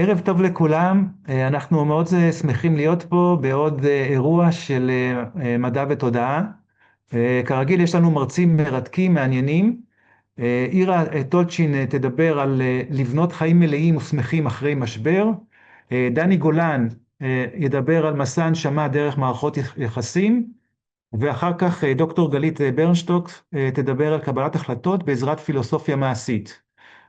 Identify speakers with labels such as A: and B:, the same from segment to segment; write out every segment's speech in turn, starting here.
A: ערב טוב לכולם, אנחנו מאוד שמחים להיות פה בעוד אירוע של מדע ותודעה. כרגיל יש לנו מרצים מרתקים, מעניינים. אירה טולצ'ין תדבר על לבנות חיים מלאים ושמחים אחרי משבר. דני גולן ידבר על מסע הנשמה דרך מערכות יחסים. ואחר כך דוקטור גלית ברנשטוק תדבר על קבלת החלטות בעזרת פילוסופיה מעשית.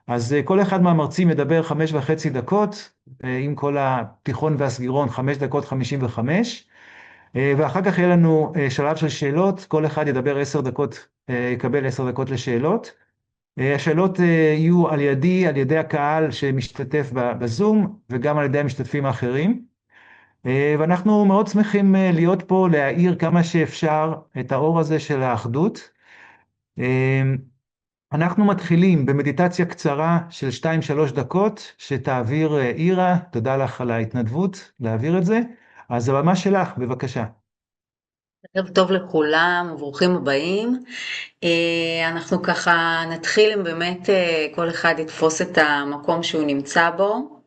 A: אז כל אחד מהמרצים ידבר 5.5 דקות, עם כל התיכון והסגירון 5 דקות 55, ואחר כך יהיה לנו שלב של שאלות, כל אחד ידבר 10 דקות, יקבל 10 דקות לשאלות. השאלות יהיו על ידי, על ידי הקהל שמשתתף בזום, וגם על ידי המשתתפים האחרים. ואנחנו מאוד שמחים להיות פה, להאיר כמה שאפשר את האור הזה של האחדות. אנחנו מתחילים במדיטציה קצרה של 2-3 דקות, שתעביר אירה, תודה לך על ההתנדבות להעביר את זה, אז הבמה שלך, בבקשה.
B: ערב טוב לכולם, וברוכים הבאים. אנחנו ככה נתחיל אם באמת כל אחד יתפוס את המקום שהוא נמצא בו,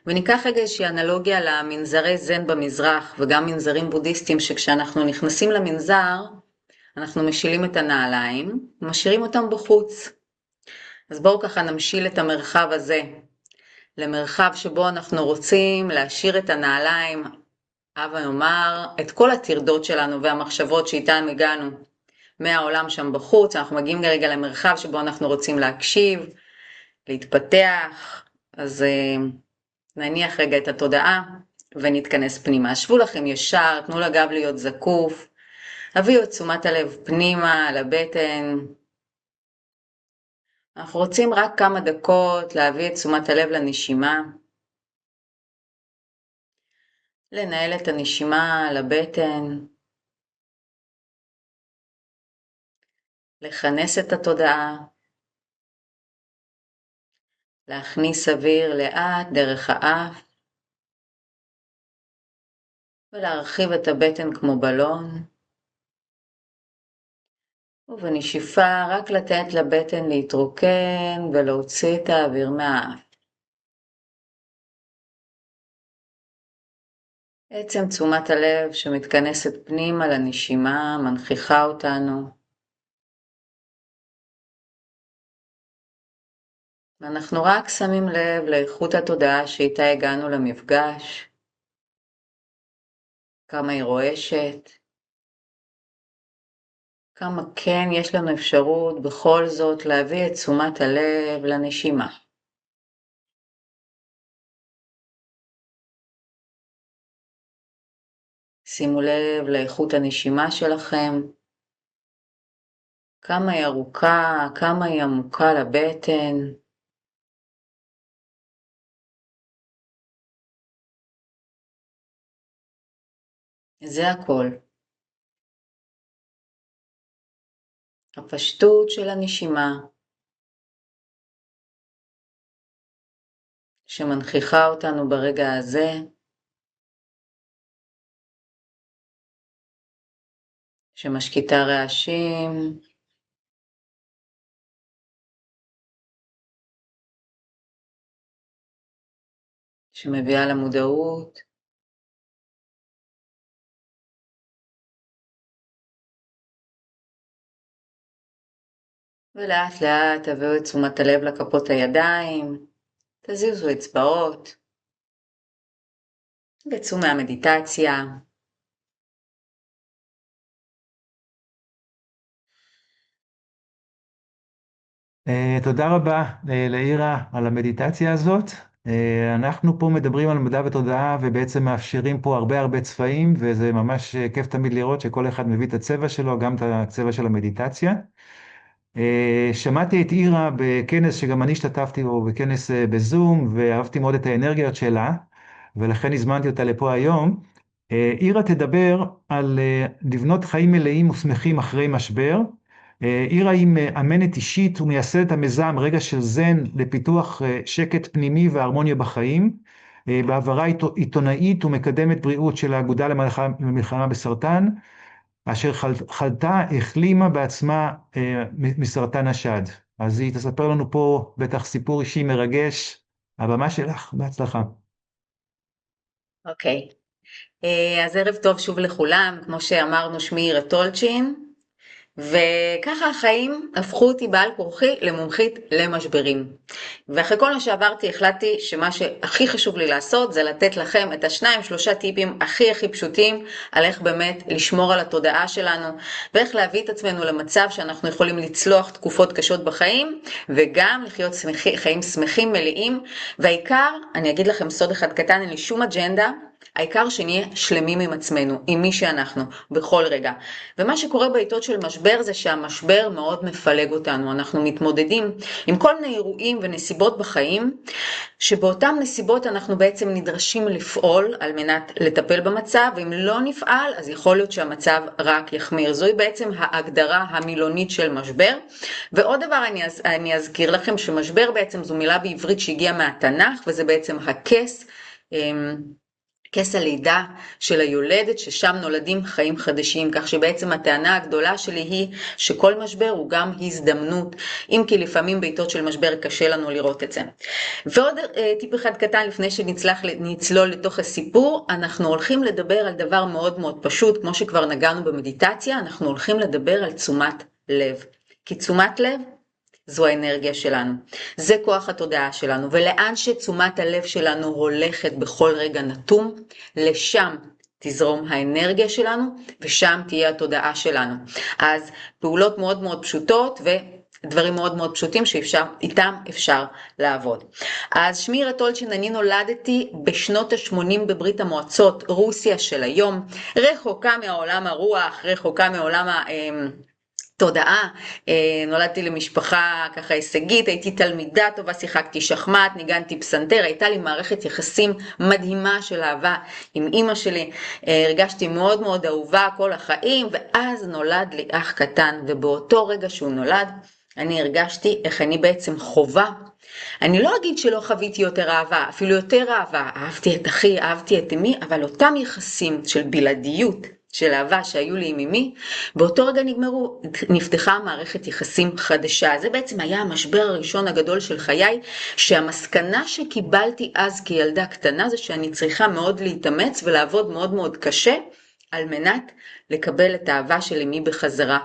B: וניקח רגע איזושהי אנלוגיה למנזרי זן במזרח, וגם מנזרים בודהיסטיים, שכשאנחנו נכנסים למנזר, אנחנו משילים את הנעליים, ומשאירים אותם בחוץ. אז בואו ככה נמשיל את המרחב הזה, למרחב שבו אנחנו רוצים להשאיר את הנעליים, אבא יאמר, את כל הטרדות שלנו והמחשבות שאיתן הגענו מהעולם שם בחוץ. אנחנו מגיעים כרגע למרחב שבו אנחנו רוצים להקשיב, להתפתח. אז נניח רגע את התודעה ונתכנס פנימה. שבו לכם ישר, תנו לגב להיות זקוף, הביאו את תשומת הלב פנימה לבטן. אנחנו רוצים רק כמה דקות להביא את תשומת הלב לנשימה, לנהל את הנשימה לבטן, לכנס את התודעה, להכניס אוויר לאט דרך האף, ולהרחיב את הבטן כמו בלון, ובנשיפה רק לתת לבטן להתרוקן ולהוציא את האוויר מהאף. עצם תשומת הלב שמתכנסת פנימה לנשימה מנכיחה אותנו. ואנחנו רק שמים לב לאיכות התודעה שאיתה הגענו למפגש, כמה היא רועשת, כמה כן יש לנו אפשרות בכל זאת להביא את תשומת הלב לנשימה. שימו לב לאיכות הנשימה שלכם, כמה היא ארוכה, כמה היא עמוקה לבטן. זה הכל. הפשטות של הנשימה, שמנכיחה אותנו ברגע הזה, שמשקיטה רעשים, שמביאה למודעות, ולאט לאט תביאו את תשומת הלב לכפות הידיים, תזיזו אצבעות, וצאו מהמדיטציה.
A: תודה רבה לאירה על המדיטציה הזאת. אנחנו פה מדברים על מדע ותודעה, ובעצם מאפשרים פה הרבה צבעים, וזה ממש כיף תמיד לראות שכל אחד מביא את הצבע שלו, גם את הצבע של המדיטציה. שמעתי את אירה בכנס שגם אני השתתפתי בו, בכנס בזום, ואהבתי מאוד את האנרגיות שלה, ולכן הזמנתי אותה לפה היום. אירה תדבר על לבנות חיים מלאים ושמחים אחרי משבר. אירה היא מאמנת אישית ומייסדת המיזם רגע של זן לפיתוח שקט פנימי והרמוניה בחיים, בעברה עיתונאית ומקדמת בריאות של האגודה למלחמה בסרטן, אשר חלתה, החלימה בעצמה מסרטן השד. אז היא תספר לנו פה בטח סיפור אישי מרגש. הבמה שלך, בהצלחה.
B: אוקיי. אז ערב טוב שוב לכולם, כמו שאמרנו, שמי עירה טולצ'ין, וככה החיים הפכו אותי בעל כורחי למומחית למשברים. ואחרי כל מה שעברתי החלטתי שמה שהכי חשוב לי לעשות זה לתת לכם את השניים שלושה טיפים הכי פשוטים על איך באמת לשמור על התודעה שלנו, ואיך להביא את עצמנו למצב שאנחנו יכולים לצלוח תקופות קשות בחיים, וגם לחיות חיים שמחים מלאים. והעיקר, אני אגיד לכם סוד אחד קטן, אין לי שום אג'נדה, העיקר שנהיה שלמים עם עצמנו, עם מי שאנחנו, בכל רגע. ומה שקורה בעיתות של משבר זה שהמשבר מאוד מפלג אותנו. אנחנו מתמודדים עם כל מיני אירועים ונסיבות בחיים, שבאותם נסיבות אנחנו בעצם נדרשים לפעול על מנת לטפל במצב, ואם לא נפעל אז יכול להיות שהמצב רק יחמיר. זוהי בעצם ההגדרה המילונית של משבר. ועוד דבר אני אזכיר לכם שמשבר בעצם זו מילה בעברית שהגיעה מהתנ"ך, וזה בעצם הכס, כס הלידה של היולדת, ששם נולדים חיים חדשים, כך שבעצם הטענה הגדולה שלי היא שכל משבר הוא גם הזדמנות, אם כי לפעמים בעיתות של משבר קשה לנו לראות את זה. ועוד טיפ אחד קטן לפני שנצלול לתוך הסיפור, אנחנו הולכים לדבר על דבר מאוד מאוד פשוט, כמו שכבר נגענו במדיטציה, אנחנו הולכים לדבר על תשומת לב. כי תשומת לב זו האנרגיה שלנו, זה כוח התודעה שלנו, ולאן שתשומת הלב שלנו הולכת בכל רגע נתון, לשם תזרום האנרגיה שלנו, ושם תהיה התודעה שלנו. אז פעולות מאוד מאוד פשוטות, ודברים מאוד מאוד פשוטים שאיתם אפשר לעבוד. אז שמי עירה טולצ'ין, אני נולדתי בשנות ה-80 בברית המועצות, רוסיה של היום, רחוקה מעולם הרוח, רחוקה מעולם תודעה. נולדתי למשפחה ככה הישגית, הייתי תלמידה טובה, שיחקתי שחמט, ניגנתי פסנתר, הייתה לי מערכת יחסים מדהימה של אהבה עם אמא שלי, הרגשתי מאוד מאוד אהובה כל החיים, ואז נולד לי אח קטן, ובאותו רגע שהוא נולד, אני הרגשתי איך אני בעצם חובה. אני לא אגיד שלא חוויתי יותר אהבה, אפילו יותר אהבה, אהבתי את אחי, אהבתי את אמי, אבל אותם יחסים של בלעדיות, של אהבה שהיו לי עם אמי, באותו רגע נפתחה מערכת יחסים חדשה. זה בעצם היה המשבר הראשון הגדול של חיי, שהמסקנה שקיבלתי אז כילדה קטנה זה שאני צריכה מאוד להתאמץ ולעבוד מאוד מאוד קשה, על מנת לקבל את האהבה של אמי בחזרה.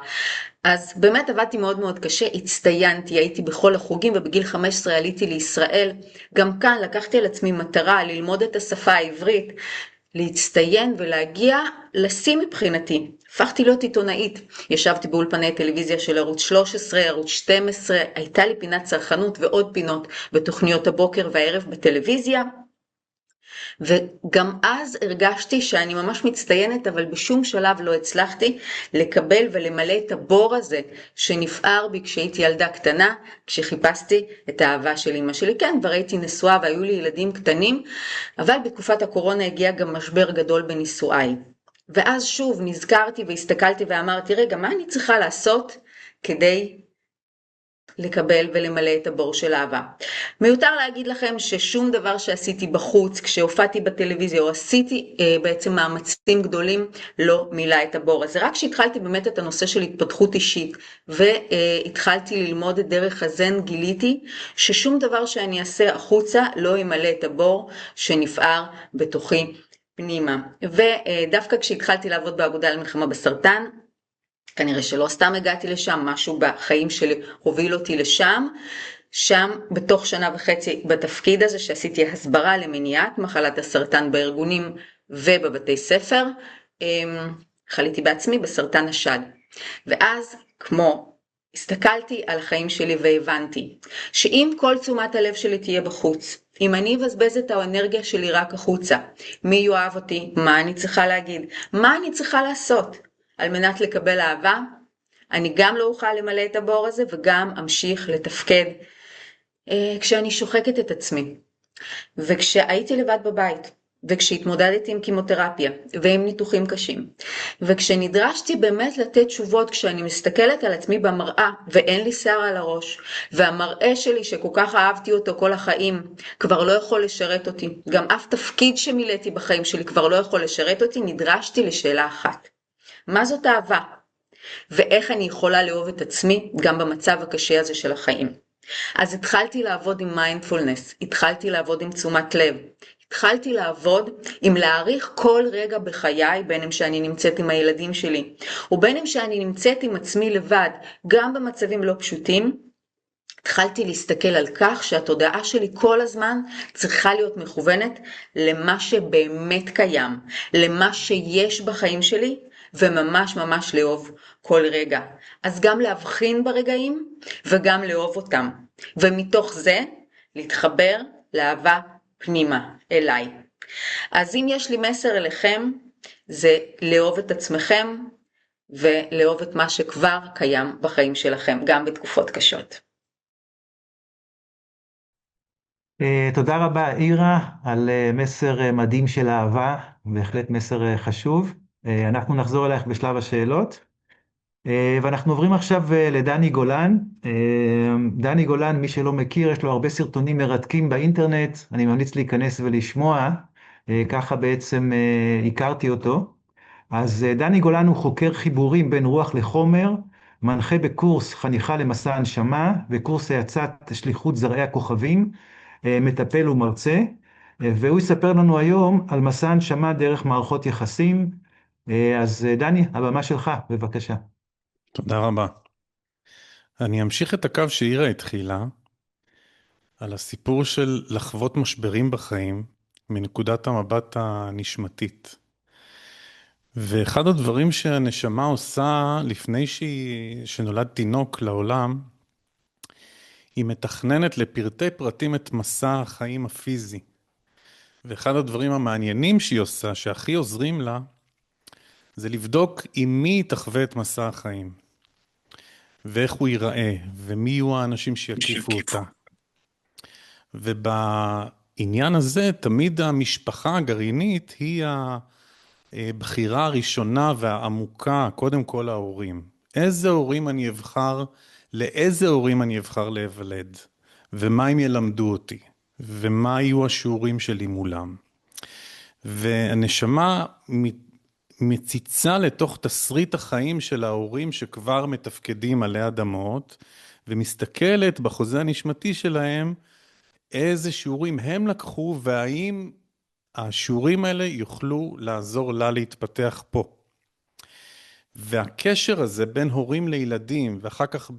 B: אז באמת עבדתי מאוד מאוד קשה, הצטיינתי, הייתי בכל החוגים, ובגיל 15 עליתי לישראל. גם כאן לקחתי על עצמי מטרה ללמוד את השפה העברית, להצטיין ולהגיע לשים מבחינתי. הפכתי להיות עיתונאית, ישבתי באולפני טלוויזיה של ערוץ 13, ערוץ 12, הייתה לי פינת צרכנות ועוד פינות בתוכניות הבוקר והערב בטלוויזיה, וגם אז הרגשתי שאני ממש מצטיינת, אבל בשום שלב לא הצלחתי לקבל ולמלא את הבור הזה שנפער בי כשהייתי ילדה קטנה, כשחיפשתי את האהבה של אמא שלי. כן, כבר הייתי נשואה והיו לי ילדים קטנים, אבל בתקופת הקורונה הגיע גם משבר גדול בנישואיי. ואז שוב נזכרתי והסתכלתי ואמרתי, רגע, מה אני צריכה לעשות כדי לקבל ולמלא את הבור של אהבה? מיותר להגיד לכם ששום דבר שעשיתי בחוץ, כשהופעתי בטלוויזיה או עשיתי בעצם מאמצים גדולים, לא מילא את הבור הזה. רק כשהתחלתי באמת את הנושא של התפתחות אישית והתחלתי ללמוד את דרך הזן, גיליתי ששום דבר שאני אעשה החוצה לא ימלא את הבור שנפער בתוכי פנימה. ודווקא כשהתחלתי לעבוד באגודה למלחמה בסרטן, כנראה שלא סתם הגעתי לשם, משהו בחיים שלי הוביל אותי לשם. שם בתוך שנה וחצי בתפקיד הזה שעשיתי הסברה למניעת מחלת הסרטן בארגונים ובבתי ספר, חליתי בעצמי בסרטן השד. ואז כמו הסתכלתי על החיים שלי והבנתי שאם כל תשומת הלב שלי תהיה בחוץ, אם אני אבזבז את האנרגיה שלי רק החוצה, מי יאהב אותי, מה אני צריכה להגיד, מה אני צריכה לעשות על מנת לקבל אהבה, אני גם לא אוכל למלא את הבור הזה וגם אמשיך לתפקד כשאני שוחקת את עצמי. וכשהייתי לבד בבית, וכשהתמודדתי עם כימותרפיה ועם ניתוחים קשים, וכשנדרשתי באמת לתת תשובות, כשאני מסתכלת על עצמי במראה ואין לי שיער על הראש, והמראה שלי שכל כך אהבתי אותו כל החיים כבר לא יכול לשרת אותי, גם אף תפקיד שמילאתי בחיים שלי כבר לא יכול לשרת אותי, נדרשתי לשאלה אחת: מה זאת אהבה? ואיך אני יכולה לאהוב את עצמי גם במצב הקשה הזה של החיים? אז התחלתי לעבוד עם מיינדפולנס, התחלתי לעבוד עם תשומת לב, התחלתי לעבוד עם להעריך כל רגע בחיי, בין אם שאני נמצאת עם הילדים שלי, ובין אם שאני נמצאת עם עצמי לבד, גם במצבים לא פשוטים. התחלתי להסתכל על כך שהתודעה שלי כל הזמן צריכה להיות מכוונת למה שבאמת קיים, למה שיש בחיים שלי, וממש ממש לאהוב כל רגע. אז גם להבחין ברגעים וגם לאהוב אותם. ומתוך זה להתחבר לאהבה פנימה, אליי. אז אם יש לי מסר אליכם, זה לאהוב את עצמכם ולאהוב את מה שכבר קיים בחיים שלכם, גם בתקופות קשות.
A: תודה רבה, אירה, על מסר מדהים של אהבה, בהחלט מסר חשוב. אנחנו נחזור אלייך בשלב השאלות. ואנחנו עוברים עכשיו לדני גולן. דני גולן, מי שלא מכיר, יש לו הרבה סרטונים מרתקים באינטרנט, אני ממליץ להיכנס ולשמוע, ככה בעצם הכרתי אותו. אז דני גולן הוא חוקר חיבורים בין רוח לחומר, מנחה בקורס חניכה למסע הנשמה, וקורס האצת שליחות זרעי הכוכבים, מטפל ומרצה, והוא יספר לנו היום על מסע הנשמה דרך מערכות יחסים. אז דני, הבמה שלך, בבקשה.
C: תודה רבה. אני אמשיך את הקו שאירה התחילה, על הסיפור של לחוות משברים בחיים, מנקודת המבט הנשמתית. ואחד הדברים שהנשמה עושה לפני שנולד תינוק לעולם, היא מתכננת לפרטי פרטים את מסע החיים הפיזי. ואחד הדברים המעניינים שהיא עושה, שהכי עוזרים לה, זה לבדוק עם מי היא תחווה את מסע החיים. ואיך הוא ייראה, ומי יהיו האנשים שיקיפו אותה. ובעניין הזה, תמיד המשפחה הגרעינית היא הבחירה הראשונה והעמוקה, קודם כל ההורים. איזה הורים אני אבחר, לאיזה הורים אני אבחר להיוולד, ומה הם ילמדו אותי, ומה יהיו השיעורים שלי מולם. והנשמה מציצה לתוך תסריט החיים של ההורים שכבר מתפקדים עלי אדמות, ומסתכלת בחוזה הנשמתי שלהם, איזה שיעורים הם לקחו, והאם השיעורים האלה יוכלו לעזור לה להתפתח פה. והקשר הזה בין הורים לילדים, ואחר כך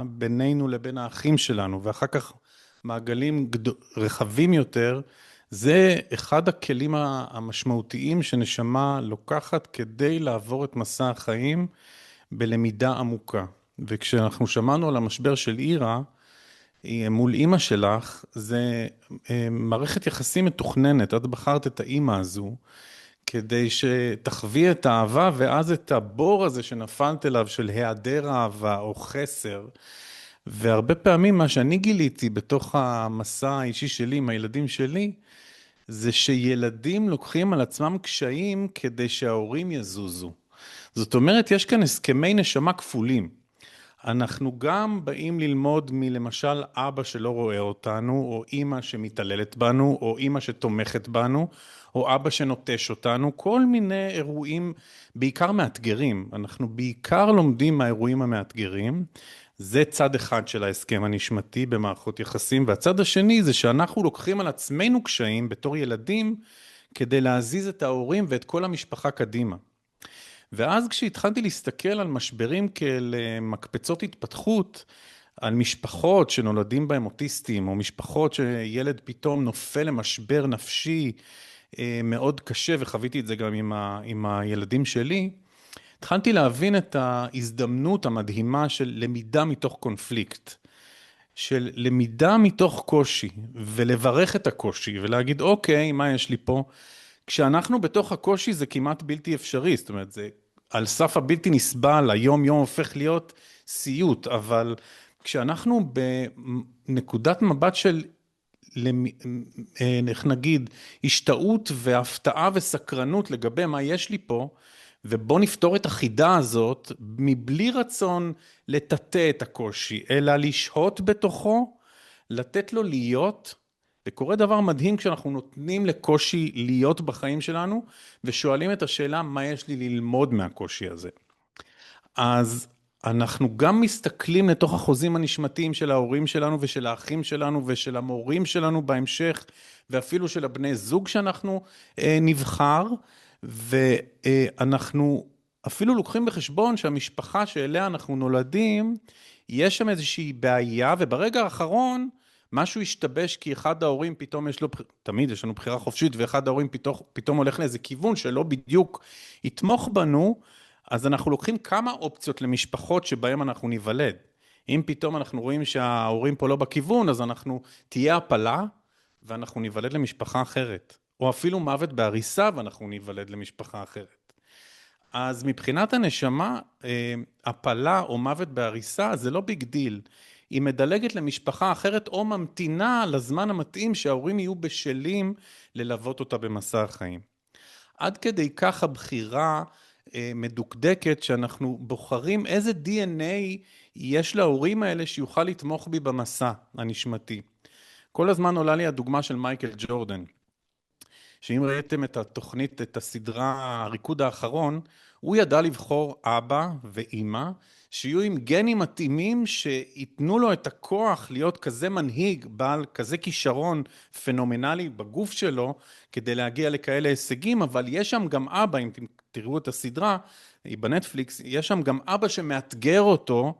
C: בינינו לבין האחים שלנו, ואחר כך מעגלים רחבים יותר, זה אחד הכלים המשמעותיים שנשמה לוקחת כדי לעבור את מסע החיים בלמידה עמוקה. וכשאנחנו שמענו על המשבר של אירה, מול אמא שלך, זה מערכת יחסים מתוכננת, את בחרת את האמא הזו, כדי שתחווי את האהבה, ואז את הבור הזה שנפלת אליו של היעדר אהבה או חסר. והרבה פעמים מה שאני גיליתי בתוך המסע האישי שלי עם הילדים שלי, זה שילדים לוקחים על עצמם קשיים כדי שההורים יזוזו. זאת אומרת, יש כאן הסכמי נשמה כפולים. אנחנו גם באים ללמוד מלמשל אבא שלא רואה אותנו, או אמא שמתעללת בנו, או אמא שתומכת בנו, או אבא שנוטש אותנו, כל מיני אירועים, בעיקר מאתגרים. אנחנו בעיקר לומדים מהאירועים המאתגרים, זה צד אחד של ההסכם הנשמתי במערכות יחסים, והצד השני זה שאנחנו לוקחים על עצמנו קשיים בתור ילדים, כדי להזיז את ההורים ואת כל המשפחה קדימה. ואז כשהתחלתי להסתכל על משברים כאל מקפצות התפתחות, על משפחות שנולדים בהם אוטיסטים, או משפחות שילד פתאום נופל למשבר נפשי מאוד קשה, וחוויתי את זה גם עם הילדים שלי, התחלתי להבין את ההזדמנות המדהימה של למידה מתוך קונפליקט, של למידה מתוך קושי, ולברך את הקושי, ולהגיד, אוקיי, מה יש לי פה? כשאנחנו בתוך הקושי זה כמעט בלתי אפשרי, זאת אומרת, זה על סף הבלתי נסבל, היום יום הופך להיות סיוט, אבל כשאנחנו בנקודת מבט של, איך נגיד, השתאות והפתעה וסקרנות לגבי מה יש לי פה, ובוא נפתור את החידה הזאת, מבלי רצון לטאטא את הקושי, אלא לשהות בתוכו, לתת לו להיות, וקורה דבר מדהים כשאנחנו נותנים לקושי להיות בחיים שלנו, ושואלים את השאלה מה יש לי ללמוד מהקושי הזה. אז אנחנו גם מסתכלים לתוך החוזים הנשמתיים של ההורים שלנו ושל האחים שלנו ושל המורים שלנו בהמשך, ואפילו של הבני זוג שאנחנו נבחר, ואנחנו אפילו לוקחים בחשבון שהמשפחה שאליה אנחנו נולדים, יש שם איזושהי בעיה, וברגע האחרון משהו השתבש כי אחד ההורים פתאום יש לו, תמיד יש לנו בחירה חופשית, ואחד ההורים פתאום הולך לאיזה כיוון שלא בדיוק יתמוך בנו, אז אנחנו לוקחים כמה אופציות למשפחות שבהם אנחנו ניוולד. אם פתאום אנחנו רואים שההורים פה לא בכיוון, אז תהיה הפלה, ואנחנו ניוולד למשפחה אחרת. או אפילו מוות בהריסה, ואנחנו ניוולד למשפחה אחרת. אז מבחינת הנשמה, הפלה או מוות בהריסה, זה לא ביג דיל. היא מדלגת למשפחה אחרת, או ממתינה לזמן המתאים שההורים יהיו בשלים ללוות אותה במסע החיים. עד כדי כך הבחירה מדוקדקת שאנחנו בוחרים איזה DNA יש להורים האלה שיוכל לתמוך בי במסע הנשמתי. כל הזמן עולה לי הדוגמה של מייקל ג'ורדן, שאם ראיתם את התוכנית, את הסדרה הריקוד האחרון, הוא ידע לבחור אבא ואימא, שיהיו עם גנים מתאימים שיתנו לו את הכוח להיות כזה מנהיג, בעל כזה כישרון פנומנלי בגוף שלו, כדי להגיע לכאלה הישגים, אבל יש שם גם אבא, אם תראו את הסדרה, היא בנטפליקס, יש שם גם אבא שמאתגר אותו,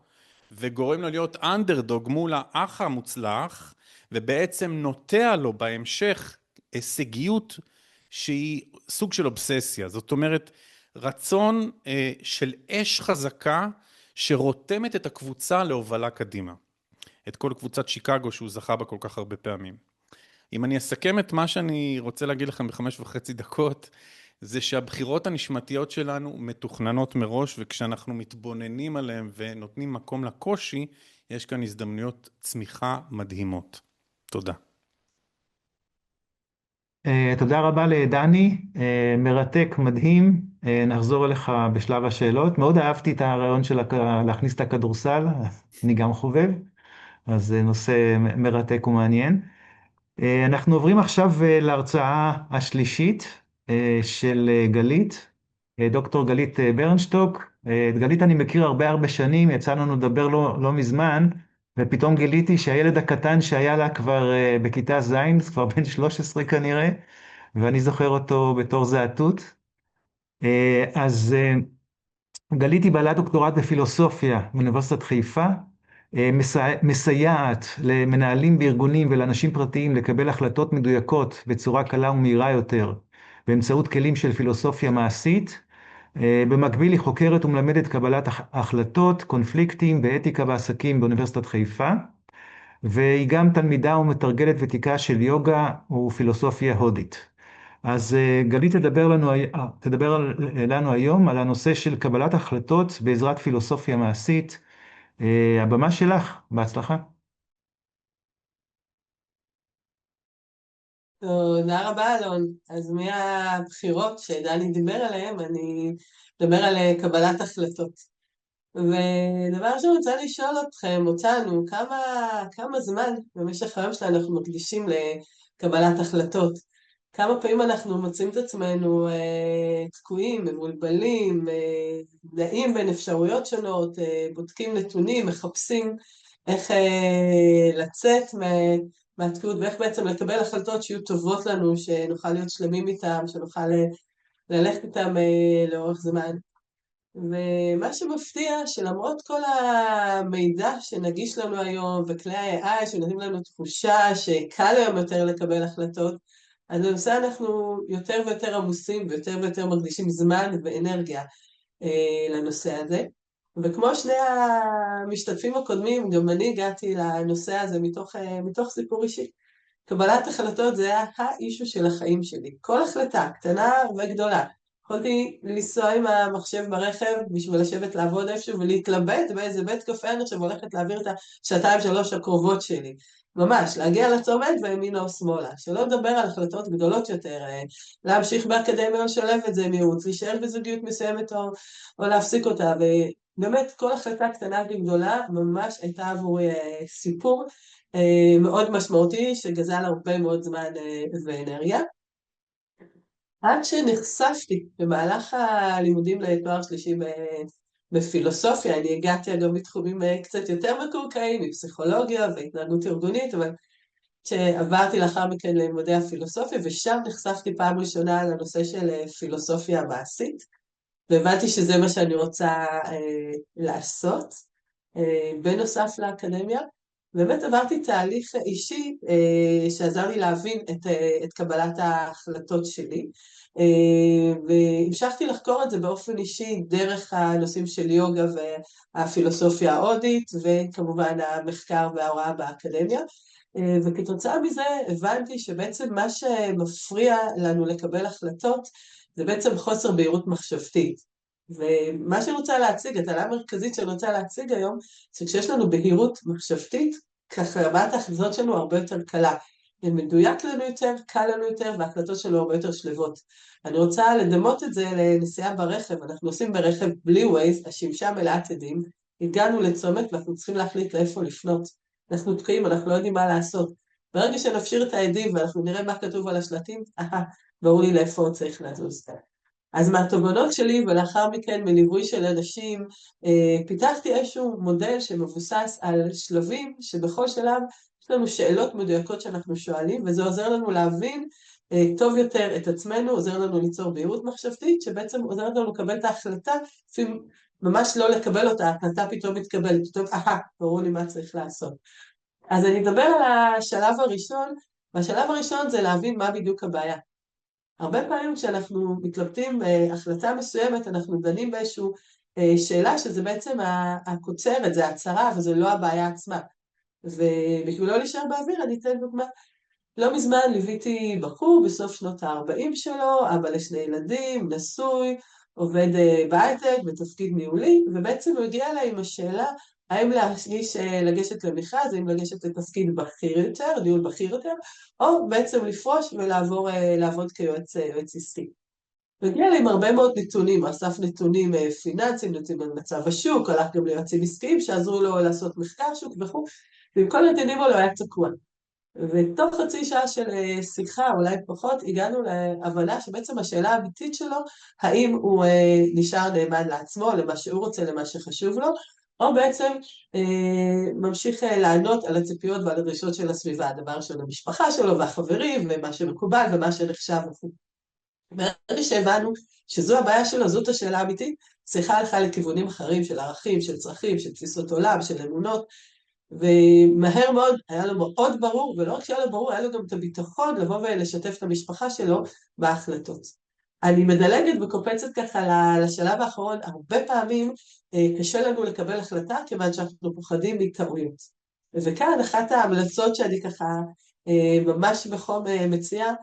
C: וגורם לו להיות אנדרדוג מול האח המוצלח, ובעצם נוטע לו בהמשך הישגיות שהיא סוג של אובססיה. זאת אומרת, רצון של אש חזקה שרותמת את הקבוצה להובלה קדימה. את כל קבוצת שיקגו שהוא זכה בה כל כך הרבה פעמים. אם אני אסכם את מה שאני רוצה להגיד לכם ב5.5 דקות, זה שהבחירות הנשמתיות שלנו מתוכננות מראש, וכשאנחנו מתבוננים עליהן ונותנים מקום לקושי, יש כאן הזדמנויות צמיחה מדהימות. תודה.
A: תודה רבה לדני, מרתק, מדהים. נחזור אליך בשלב השאלות. מאוד אהבתי את הרעיון של להכניס את הכדורסל, אני גם חובב, אז זה נושא מרתק ומעניין. אנחנו עוברים עכשיו להרצאה השלישית של גלית, דוקטור גלית ברנשטוק. את גלית אני מכיר הרבה שנים, יצא לנו לדבר לא מזמן, ופתאום גיליתי שהילד הקטן שהיה לה כבר בכיתה ז', כבר בן 13 כנראה, ואני זוכר אותו בתור זעתות. אז גלית היא בעלת דוקטורט בפילוסופיה באוניברסיטת חיפה, מסייעת למנהלים בארגונים ולאנשים פרטיים לקבל החלטות מדויקות בצורה קלה ומהירה יותר, באמצעות כלים של פילוסופיה מעשית. במקביל היא חוקרת ומלמדת קבלת החלטות, קונפליקטים ואתיקה בעסקים באוניברסיטת חיפה, והיא גם תלמידה ומתרגלת ותיקה של יוגה ופילוסופיה הודית. אז גלית תדבר לנו היום על הנושא של קבלת החלטות בעזרת פילוסופיה מעשית. הבמה שלך, בהצלחה.
D: תודה רבה, אלון. אז מהבחירות שדני דיבר עליהן, אני אדבר על קבלת החלטות. ודבר שאני רוצה לשאול אתכם, אותנו, כמה זמן במשך היום שלנו אנחנו מקדישים לקבלת החלטות? כמה פעמים אנחנו מוצאים את עצמנו תקועים, מבולבלים, נעים בין אפשרויות שונות, בודקים נתונים, מחפשים איך לצאת מהתקעות, ואיך בעצם לקבל החלטות שיהיו טובות לנו, שנוכל להיות שלמים איתם, שנוכל ללכת איתם לאורך זמן. ומה שמפתיע, שלמרות כל המידע שנגיש לנו היום, וכלי ה-AI שנותנים לנו תחושה שקל היום יותר לקבל החלטות, אז בנושא אנחנו יותר ויותר עמוסים, ויותר ויותר מקדישים זמן ואנרגיה לנושא הזה. וכמו שני המשתתפים הקודמים, גם אני הגעתי לנושא הזה מתוך סיפור אישי. קבלת החלטות זה היה האישו של החיים שלי. כל החלטה, קטנה וגדולה. יכולתי לנסוע עם המחשב ברכב בשביל לשבת לעבוד איפשהו ולהתלבט באיזה בית קפה אני עכשיו הולכת להעביר את השעתיים-שלוש הקרובות שלי. ממש, להגיע לצומת וימינה או שמאלה. שלא לדבר על החלטות גדולות יותר, להמשיך באקדמיה או לשלב את זה עם ייעוץ, להישאר בזוגיות מסוימת או להפסיק אותה. ובאמת כל החלטה קטנה וגדולה ממש הייתה עבורי סיפור מאוד משמעותי שגזל הרבה מאוד זמן ואנרגיה. עד שנחשפתי במהלך הלימודים לתואר שלישי בפילוסופיה, אני הגעתי אגב מתחומים קצת יותר מקורקעים, מפסיכולוגיה והתנהגות ארגונית, אבל שעברתי לאחר מכן ללימודי הפילוסופיה, ושם נחשפתי פעם ראשונה לנושא של פילוסופיה מעשית, והבנתי שזה מה שאני רוצה לעשות, בנוסף לאקדמיה. באמת עברתי תהליך אישי שעזר לי להבין את קבלת ההחלטות שלי, והמשכתי לחקור את זה באופן אישי דרך הנושאים של יוגה והפילוסופיה ההודית, וכמובן המחקר וההוראה באקדמיה. וכתוצאה מזה הבנתי שבעצם מה שמפריע לנו לקבל החלטות זה בעצם חוסר בהירות מחשבתית. ומה שאני רוצה להציג, הטענה המרכזית שאני רוצה להציג היום, זה כשיש לנו בהירות מחשבתית, ככה רמת ההחלטות שלנו הרבה יותר קלה. זה מדויק לנו יותר, קל לנו יותר, וההחלטות שלנו הרבה יותר שלבות. אני רוצה לדמות את זה לנסיעה ברכב, אנחנו עושים ברכב בלי ווייז, השמשה מלאת עדים, הגענו לצומת ואנחנו צריכים להחליט לאיפה לפנות. אנחנו תקועים, אנחנו לא יודעים מה לעשות. ברגע שנפשיר את העדים ואנחנו נראה מה כתוב על השלטים, ברור לי לאיפה צריך לזוז. אז מהתובנות שלי ולאחר מכן מליווי של אנשים, פיתחתי איזשהו מודל שמבוסס על שלבים, שבכל שלב יש לנו שאלות מדויקות שאנחנו שואלים, וזה עוזר לנו להבין טוב יותר את עצמנו, עוזר לנו ליצור בהירות מחשבתית, שבעצם עוזר לנו לקבל את ההחלטה, לפעמים ממש לא לקבל אותה, ההחלטה פתאום מתקבלת, פתאום, ברור לי מה צריך לעשות. אז אני אדבר על השלב הראשון, והשלב הראשון זה להבין מה בדיוק הבעיה. הרבה פעמים כשאנחנו מתלבטים בהחלטה מסוימת, אנחנו דנים באיזושהי שאלה שזה בעצם הקוצרת, זה הצרה, וזה לא הבעיה עצמה. ובשביל לא להישאר באוויר, אני אתן דוגמה. לא מזמן ליוויתי בחור בסוף שנות ה-40 שלו, אבא לשני ילדים, נשוי, עובד בהייטק, בתפקיד ניהולי, ובעצם הוא הגיע אליי עם השאלה, האם לגשת למכרז, האם לגשת לתפקיד בכיר יותר, ניהול בכיר יותר, או בעצם לפרוש ולעבור לעבוד כיועץ עסקי. הוא הגיע אליי עם הרבה מאוד נתונים, אסף נתונים פיננסיים, נתונים על מצב השוק, הלך גם ליועצים עסקיים שעזרו לו לעשות מחקר שוק וכו', ועם כל הנתונים האלו היה תקוע. ותוך חצי שעה של שיחה, אולי פחות, הגענו להבנה שבעצם השאלה האמיתית שלו, האם הוא נשאר נאמן לעצמו, למה שהוא רוצה, למה שחשוב לו, או בעצם ממשיך לענות על הציפיות ועל הדרישות של הסביבה, הדבר של המשפחה שלו והחברים, ומה שמקובל ומה שנחשב. ברגע שהבנו שזו הבעיה שלו, זאת השאלה האמיתית, צריכה הלכה לכיוונים אחרים של ערכים, של צרכים, של תפיסות עולם, של אמונות, ומהר מאוד היה לו מאוד ברור, ולא רק שהיה לו ברור, היה לו גם את הביטחון לבוא ולשתף את המשפחה שלו בהחלטות. אני מדלגת וקופצת ככה לשלב האחרון, הרבה פעמים קשה לנו לקבל החלטה, כיוון שאנחנו פוחדים מטעויות. וכאן אחת ההמלצות שאני ככה ממש בחום מציעה,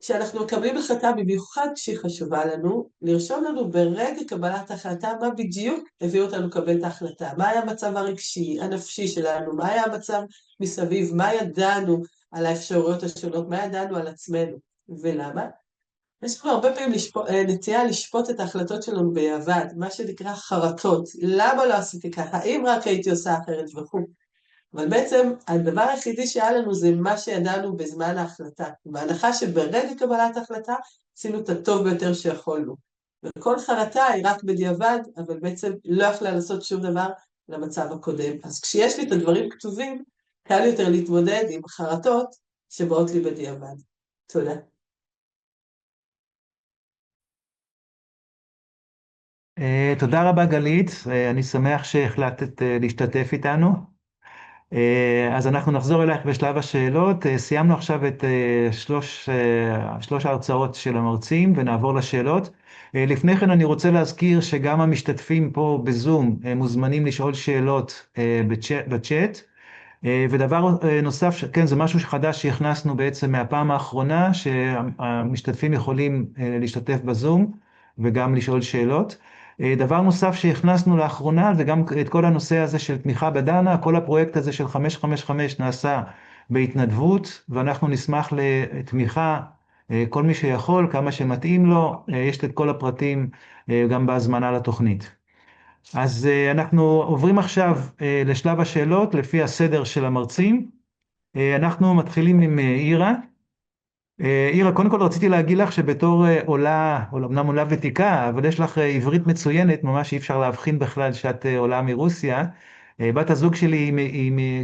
D: כשאנחנו מקבלים החלטה במיוחד כשהיא חשובה לנו, לרשום לנו ברגע קבלת ההחלטה מה בדיוק הביא אותנו לקבל את ההחלטה, מה היה המצב הרגשי, הנפשי שלנו, מה היה המצב מסביב, מה ידענו על האפשרויות השונות, מה ידענו על עצמנו, ולמה? יש לנו הרבה פעמים נטייה לשפוט את ההחלטות שלנו ביעבד, מה שנקרא חרטות, למה לא עשיתי ככה, האם רק הייתי עושה אחרת וכו'. אבל בעצם הדבר היחידי שהיה לנו זה מה שידענו בזמן ההחלטה. בהנחה שברגע קבלת ההחלטה עשינו את הטוב ביותר שיכולנו. וכל חרטה היא רק בדיעבד, אבל בעצם לא יכלה לעשות שום דבר למצב הקודם. אז כשיש לי את הדברים כתובים, קל יותר להתמודד עם חרטות שבאות לי בדיעבד. תודה.
A: תודה רבה גלית, אני שמח שהחלטת להשתתף איתנו. אז אנחנו נחזור אלייך בשלב השאלות. סיימנו עכשיו את שלוש ההרצאות של המרצים ונעבור לשאלות. לפני כן אני רוצה להזכיר שגם המשתתפים פה בזום מוזמנים לשאול שאלות בצ'אט. ודבר נוסף, כן, זה משהו חדש שהכנסנו בעצם מהפעם האחרונה, שהמשתתפים יכולים להשתתף בזום וגם לשאול שאלות. דבר נוסף שהכנסנו לאחרונה זה גם את כל הנושא הזה של תמיכה בדנה, כל הפרויקט הזה של 555 נעשה בהתנדבות, ואנחנו נשמח לתמיכה, כל מי שיכול, כמה שמתאים לו, יש את כל הפרטים גם בהזמנה לתוכנית. אז אנחנו עוברים עכשיו לשלב השאלות לפי הסדר של המרצים. אנחנו מתחילים עם אירה. אירה, קודם כל רציתי להגיד לך שבתור עולה, או אמנם עולה ותיקה, אבל יש לך עברית מצוינת, ממש אי אפשר להבחין בכלל שאת עולה מרוסיה. בת הזוג שלי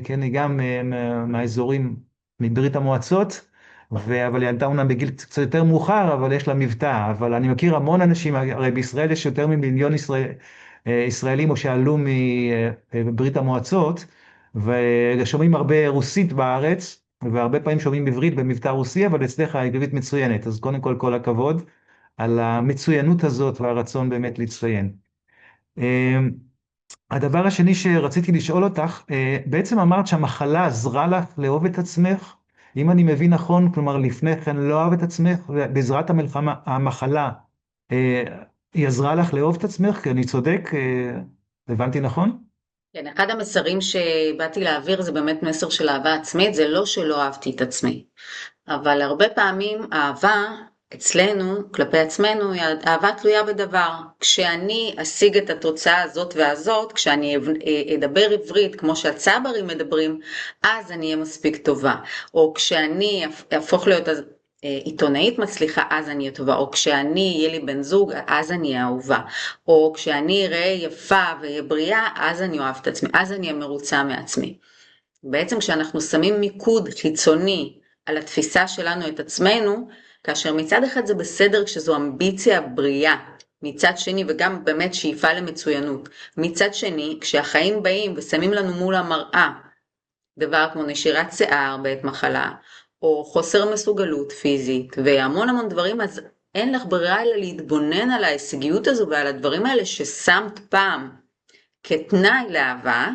A: כן, היא גם מהאזורים, מברית המועצות, אבל היא ילדה אומנם בגיל קצת יותר מאוחר, אבל יש לה מבטא. אבל אני מכיר המון אנשים, הרי בישראל יש יותר ממיליון ישראלים או שעלו מברית המועצות, ושומעים הרבה רוסית בארץ. והרבה פעמים שומעים עברית במבטא רוסי, אבל אצלך העברית מצוינת, אז קודם כל הכבוד על המצוינות הזאת והרצון באמת להצטיין. הדבר השני שרציתי לשאול אותך, בעצם אמרת שהמחלה עזרה לך לאהוב את עצמך, אם אני מבין נכון, כלומר לפני כן לא אהב את עצמך, ובעזרת המחלה היא עזרה לך לאהוב את עצמך, כי אני צודק, הבנתי נכון?
B: כן, אחד המסרים שבאתי להעביר זה באמת מסר של אהבה עצמית, זה לא שלא אהבתי את עצמי, אבל הרבה פעמים אהבה אצלנו, כלפי עצמנו, היא אהבה תלויה בדבר. כשאני אשיג את התוצאה הזאת והזאת, כשאני אדבר עברית כמו שהצברים מדברים, אז אני אהיה מספיק טובה. או כשאני אהפוך להיות עיתונאית מצליחה, אז אני אהיה טובה. או כשאני יהיה לי בן זוג, אז אני אהיה אהובה. או כשאני אראה יפה ואהיה בריאה, אז אני אוהב את עצמי, אז אני אהיה מרוצה מעצמי. בעצם כשאנחנו שמים מיקוד חיצוני על התפיסה שלנו את עצמנו, כאשר מצד אחד זה בסדר כשזו אמביציה בריאה, מצד שני וגם באמת שאיפה למצוינות, מצד שני כשהחיים באים ושמים לנו מול המראה, דבר כמו נשירת שיער בעת מחלה, או חוסר מסוגלות פיזית, והמון המון דברים, אז אין לך ברירה אלא להתבונן על ההישגיות הזו ועל הדברים האלה ששמת פעם כתנאי לאהבה,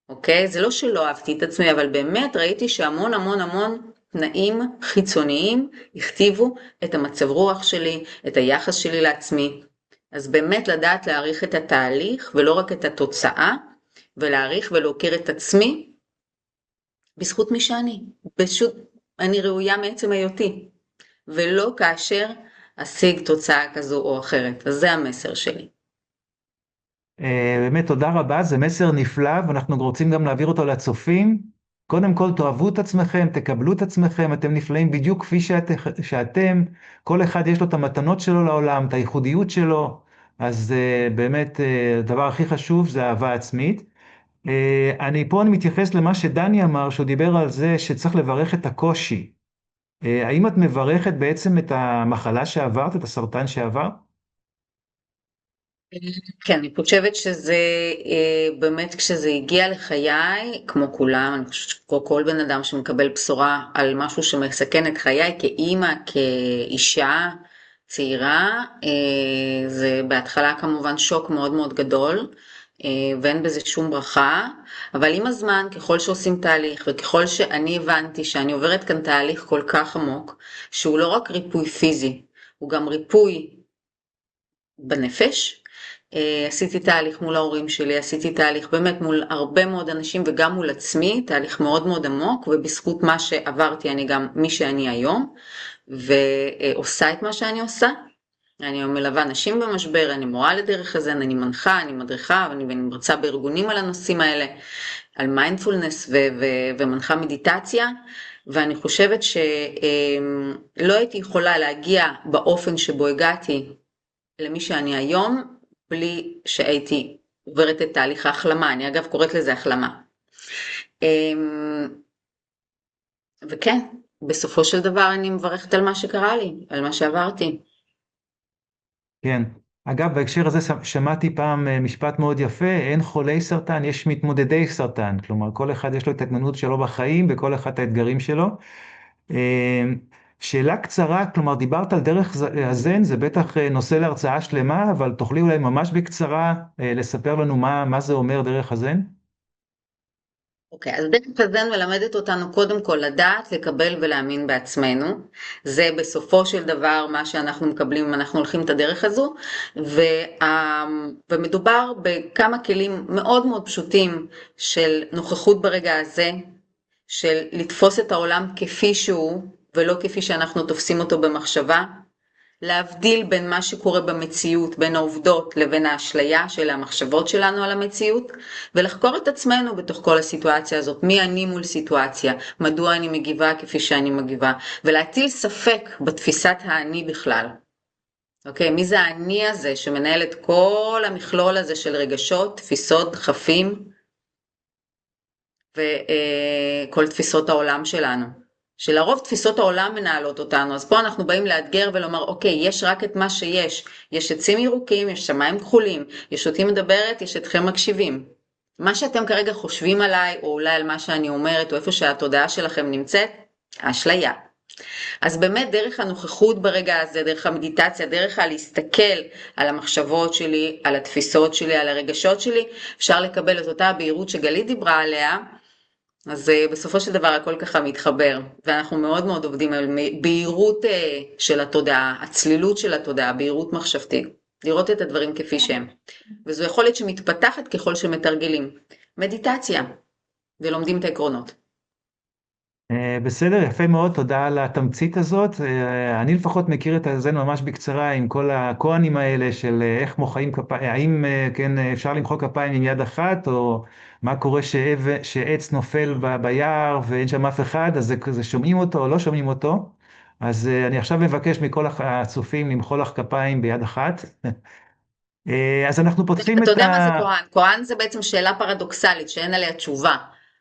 B: אוקיי? זה לא שלא אהבתי את עצמי, אבל באמת ראיתי שהמון המון המון תנאים חיצוניים הכתיבו את המצב רוח שלי, את היחס שלי לעצמי. אז באמת לדעת להעריך את התהליך ולא רק את התוצאה, ולהעריך ולהוקיר את עצמי בזכות מי שאני. פשוט אני ראויה מעצם היותי, ולא כאשר אשיג תוצאה כזו או אחרת. אז זה המסר שלי.
A: באמת תודה רבה, זה מסר נפלא, ואנחנו רוצים גם להעביר אותו לצופים. קודם כל תאהבו את עצמכם, תקבלו את עצמכם, אתם נפלאים בדיוק כפי שאתם, כל אחד יש לו את המתנות שלו לעולם, את הייחודיות שלו, אז באמת הדבר הכי חשוב זה אהבה עצמית. אני מתייחס למה שדני אמר, שהוא דיבר על זה שצריך לברך את הקושי. האם את מברכת בעצם את המחלה שעברת, את הסרטן שעברת?
B: כן, אני חושבת שזה באמת כשזה הגיע לחיי, כמו כולם, אני חושבת שכל כל בן אדם שמקבל בשורה על משהו שמסכן את חיי, כאימא, כאישה צעירה, זה בהתחלה כמובן שוק מאוד מאוד גדול, ואין בזה שום ברכה, אבל עם הזמן, ככל שעושים תהליך, וככל שאני הבנתי שאני עוברת כאן תהליך כל כך עמוק, שהוא לא רק ריפוי פיזי, הוא גם ריפוי בנפש, עשיתי תהליך מול ההורים שלי, עשיתי תהליך באמת מול הרבה מאוד אנשים וגם מול עצמי, תהליך מאוד מאוד עמוק, ובזכות מה שעברתי אני גם מי שאני היום, ועושה את מה שאני עושה. אני מלווה נשים במשבר, אני מורה לדרך הזה, אני מנחה, אני מדריכה, ואני מרצה בארגונים על הנושאים האלה, על מיינדפולנס ומנחה מדיטציה, ואני חושבת שלא הייתי יכולה להגיע באופן שבו הגעתי למי שאני היום, בלי שהייתי עוברת את תהליך ההחלמה, אני אגב קוראת לזה החלמה. וכן, בסופו של דבר אני מברכת על מה שקרה לי, על מה שעברתי.
A: כן. אגב, בהקשר הזה שמעתי פעם משפט מאוד יפה, אין חולי סרטן, יש מתמודדי סרטן. כלומר, כל אחד יש לו את ההתמודדות שלו בחיים, וכל אחד את האתגרים שלו. שאלה קצרה, כלומר, דיברת על דרך הזן, זה בטח נושא להרצאה שלמה, אבל תוכלי אולי ממש בקצרה לספר לנו מה זה אומר דרך הזן?
B: אוקיי, אז דרך הזן מלמדת אותנו קודם כל לדעת, לקבל ולהאמין בעצמנו. זה בסופו של דבר מה שאנחנו מקבלים אם אנחנו הולכים את הדרך הזו, ומדובר בכמה כלים מאוד מאוד פשוטים של נוכחות ברגע הזה, של לתפוס את העולם כפי שהוא, ולא כפי שאנחנו תופסים אותו במחשבה, להבדיל בין מה שקורה במציאות, בין העובדות לבין האשליה של המחשבות שלנו על המציאות, ולחקור את עצמנו בתוך כל הסיטואציה הזאת, מי אני מול סיטואציה, מדוע אני מגיבה כפי שאני מגיבה, ולהטיל ספק בתפיסת האני בכלל. אוקיי, מי זה האני הזה שמנהל את כל המכלול הזה של רגשות, תפיסות, דחפים, וכל תפיסות העולם שלנו. שלרוב תפיסות העולם מנהלות אותנו, אז פה אנחנו באים לאתגר ולומר, אוקיי, יש רק את מה שיש, יש עצים ירוקים, יש שמיים כחולים, יש אותי מדברת, יש אתכם מקשיבים. מה שאתם כרגע חושבים עליי, או אולי על מה שאני אומרת, או איפה שהתודעה שלכם נמצאת, אשליה. אז באמת דרך הנוכחות ברגע הזה, דרך המדיטציה, דרך להסתכל על המחשבות שלי, על התפיסות שלי, על הרגשות שלי, אפשר לקבל את אותה הבהירות שגלית דיברה עליה, אז בסופו של דבר הכל ככה מתחבר, ואנחנו מאוד מאוד עובדים על בהירות של התודעה, הצלילות של התודעה, בהירות מחשבתית, לראות את הדברים כפי שהם. וזו יכולת שמתפתחת ככל שמתרגלים. מדיטציה, ולומדים את העקרונות.
A: בסדר, יפה מאוד, תודה על התמצית הזאת. אני לפחות מכיר את זה ממש בקצרה עם כל הכוהנים האלה של איך מוחאים כפיים, האם כן אפשר למחוא כפיים עם יד אחת, או מה קורה שעץ נופל ביער ואין שם אף אחד, אז זה שומעים אותו או לא שומעים אותו. אז אני עכשיו מבקש מכל הצופים למחוא לך כפיים ביד אחת. אז אנחנו פותחים את
B: אתה יודע מה זה כהן? כהן זה בעצם שאלה פרדוקסלית שאין עליה תשובה.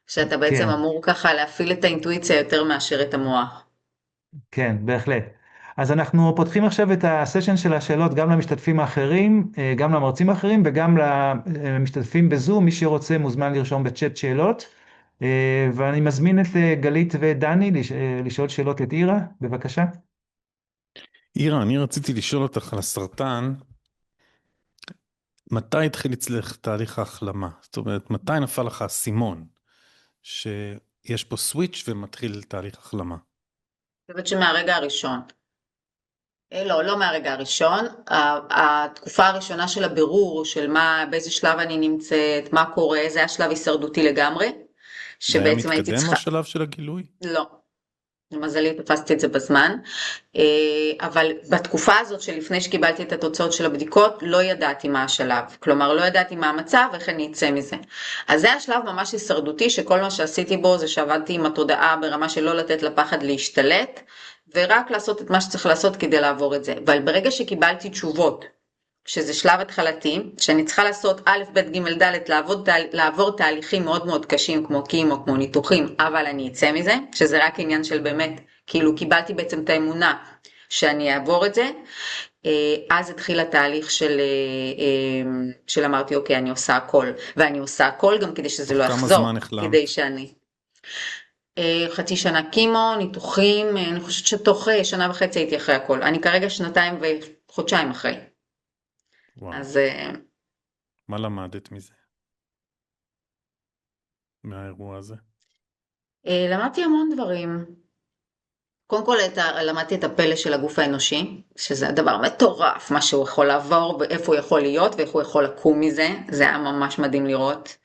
B: שאתה בעצם
A: כן.
B: אמור ככה להפעיל את האינטואיציה יותר מאשר את המוח.
A: כן, בהחלט. אז אנחנו פותחים עכשיו את הסשן של השאלות גם למשתתפים האחרים, גם למרצים האחרים וגם למשתתפים בזום. מי שרוצה מוזמן לרשום בצ'אט שאלות. ואני מזמין את גלית ודני לשאול שאלות את אירה, בבקשה.
C: אירה, אני רציתי לשאול אותך על הסרטן. מתי התחיל אצלך תהליך ההחלמה? זאת אומרת, מתי נפל לך הסימון שיש פה סוויץ' ומתחיל תהליך החלמה?
B: אני חושבת שמהרגע הראשון. לא מהרגע הראשון. התקופה הראשונה של הבירור, של באיזה שלב אני נמצאת, מה קורה, זה היה שלב הישרדותי לגמרי.
C: זה היה מתקדם השלב של הגילוי?
B: לא. למזלי תפסתי את זה בזמן, אבל בתקופה הזאת שלפני שקיבלתי את התוצאות של הבדיקות, לא ידעתי מה השלב, כלומר לא ידעתי מה המצב, איך אני אצא מזה. אז זה השלב ממש הישרדותי, שכל מה שעשיתי בו זה שעבדתי עם התודעה ברמה של לא לתת לפחד להשתלט, ורק לעשות את מה שצריך לעשות כדי לעבור את זה. אבל ברגע שקיבלתי תשובות, שזה שלב התחלתי, שאני צריכה לעשות א', ב', ג', ד', לעבור תהליכים מאוד מאוד קשים כמו קימו, כמו ניתוחים, אבל אני אצא מזה, שזה רק עניין של באמת, כאילו קיבלתי בעצם את האמונה שאני אעבור את זה, אז התחיל התהליך של אמרתי, אוקיי, אני עושה הכל, ואני עושה הכל גם כדי שזה לא יחזור, כדי שאני... חצי שנה קימו, ניתוחים, אני חושבת שתוך שנה וחצי הייתי אחרי הכל, אני כרגע 2 וחודשיים אחרי.
C: וואו.
B: אז...
C: מה למדת מזה? מהאירוע הזה?
B: למדתי המון דברים. קודם כל למדתי את הפלא של הגוף האנושי, שזה הדבר מטורף, מה שהוא יכול לעבור, ואיפה הוא יכול להיות, ואיך הוא יכול לקום מזה, זה היה ממש מדהים לראות.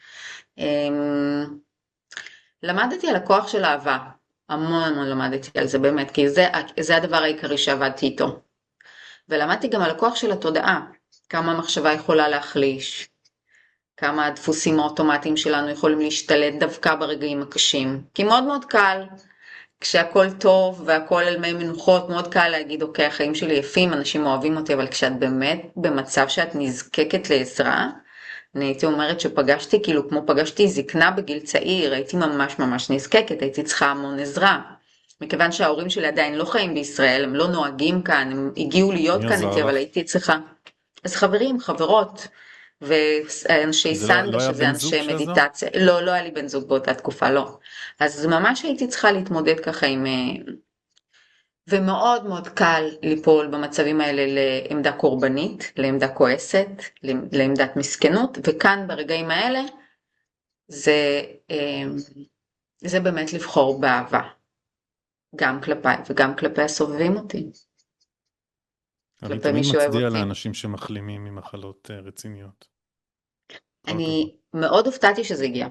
B: למדתי על הכוח של אהבה, המון למדתי על זה באמת, כי זה הדבר העיקרי שעבדתי איתו. ולמדתי גם על הכוח של התודעה, כמה המחשבה יכולה להחליש, כמה הדפוסים האוטומטיים שלנו יכולים להשתלט דווקא ברגעים הקשים. כי מאוד מאוד קל, כשהכל טוב והכל על מי מנוחות, מאוד קל להגיד, אוקיי, החיים שלי יפים, אנשים אוהבים אותי, אבל כשאת באמת במצב שאת נזקקת לעזרה, אני הייתי אומרת שפגשתי, כאילו כמו פגשתי זקנה בגיל צעיר, הייתי ממש נזקקת, הייתי צריכה המון עזרה. מכיוון שההורים שלי עדיין לא חיים בישראל, הם לא נוהגים כאן, הם הגיעו להיות כאן איתי, אבל הייתי צריכה. אז חברים, חברות, ואנשי סנגה, שזה אנשי מדיטציה. לא היה לי בן זוג באותה תקופה, לא. אז ממש הייתי צריכה להתמודד ככה עם... ומאוד מאוד קל ליפול במצבים האלה לעמדה קורבנית, לעמדה כועסת, לעמדת מסכנות, וכאן ברגעים האלה, זה באמת לבחור באהבה. גם כלפיי וגם כלפי הסובבים אותי.
C: אני תמיד מצדיע לאנשים שמחלימים ממחלות רציניות.
B: אני מאוד הופתעתי שזה הגיע.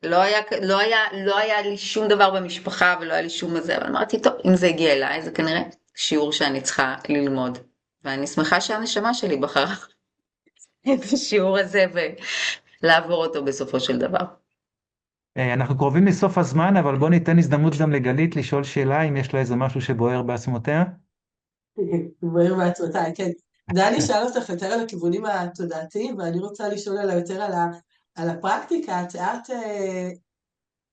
B: לא היה לי שום דבר במשפחה ולא היה לי שום מזה, אבל אמרתי, טוב, אם זה הגיע אליי, זה כנראה שיעור שאני צריכה ללמוד. ואני שמחה שהנשמה שלי בחרה את השיעור הזה ולעבור אותו בסופו של דבר.
A: אנחנו קרובים לסוף הזמן, אבל בואו ניתן הזדמנות גם לגלית לשאול שאלה, אם יש לה איזה משהו שבוער בעצמותיה.
D: בוער בעצמותיי, כן. דני שאל אותך יותר על הכיוונים התודעתיים, ואני רוצה לשאול עליה יותר על הפרקטיקה. את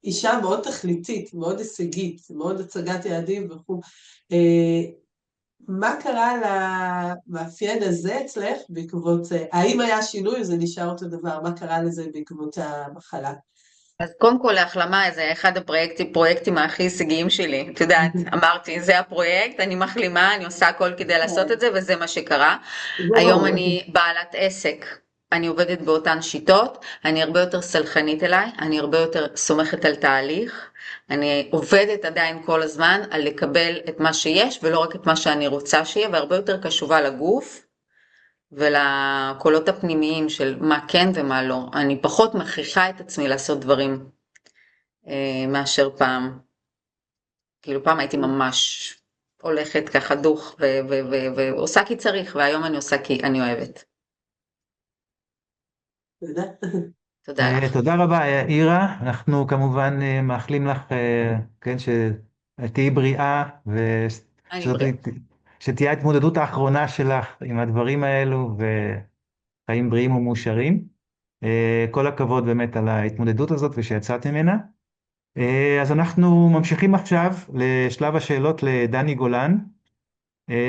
D: אישה מאוד תכליתית, מאוד הישגית, מאוד הצגת יעדים וכו'. מה קרה למאפיין הזה אצלך בעקבות זה? האם היה שינוי או זה נשאר אותו דבר? מה קרה לזה בעקבות המחלה?
B: אז קודם כל להחלמה, זה אחד הפרויקטים הכי הישגיים שלי. את יודעת, אמרתי, זה הפרויקט, אני מחלימה, אני עושה הכל כדי לעשות את זה, וזה מה שקרה. היום אני בעלת עסק, אני עובדת באותן שיטות, אני הרבה יותר סלחנית אליי, אני הרבה יותר סומכת על תהליך, אני עובדת עדיין כל הזמן על לקבל את מה שיש, ולא רק את מה שאני רוצה שיהיה, והרבה יותר קשובה לגוף, ולקולות הפנימיים של מה כן ומה לא. אני פחות מכריחה את עצמי לעשות דברים מאשר פעם. כאילו פעם הייתי ממש הולכת ככה דוך ועושה כי צריך, והיום אני עושה כי אני אוהבת.
D: תודה.
B: תודה לך.
A: תודה רבה, אירה. אנחנו כמובן מאחלים לך, כן, שתהיי בריאה,
B: אני בריאה.
A: שתהיה ההתמודדות האחרונה שלך עם הדברים האלו, וחיים בריאים ומאושרים. כל הכבוד באמת על ההתמודדות הזאת ושיצאת ממנה. אז אנחנו ממשיכים עכשיו לשלב השאלות לדני גולן,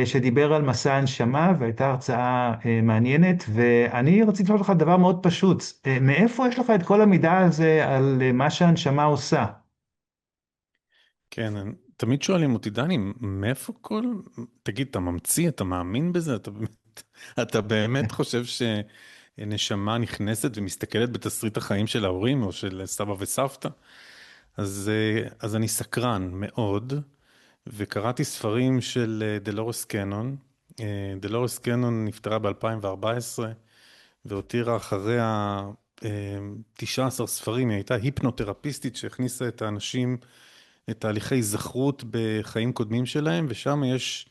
A: שדיבר על מסע הנשמה, והייתה הרצאה מעניינת, ואני רציתי לשאול לך דבר מאוד פשוט. מאיפה יש לך את כל המידע הזה על מה שהנשמה עושה?
C: כן, תמיד שואלים אותי, דני, מאיפה תגיד, אתה ממציא, אתה מאמין בזה? אתה באמת חושב שנשמה נכנסת ומסתכלת בתסריט החיים של ההורים או של סבא וסבתא? אז אני סקרן מאוד, וקראתי ספרים של דלורס קנון. דלורס קנון נפטרה ב-2014, והותירה אחריה 19 ספרים. היא הייתה היפנותרפיסטית שהכניסה את האנשים את תהליכי זכרות בחיים קודמים שלהם, ושם יש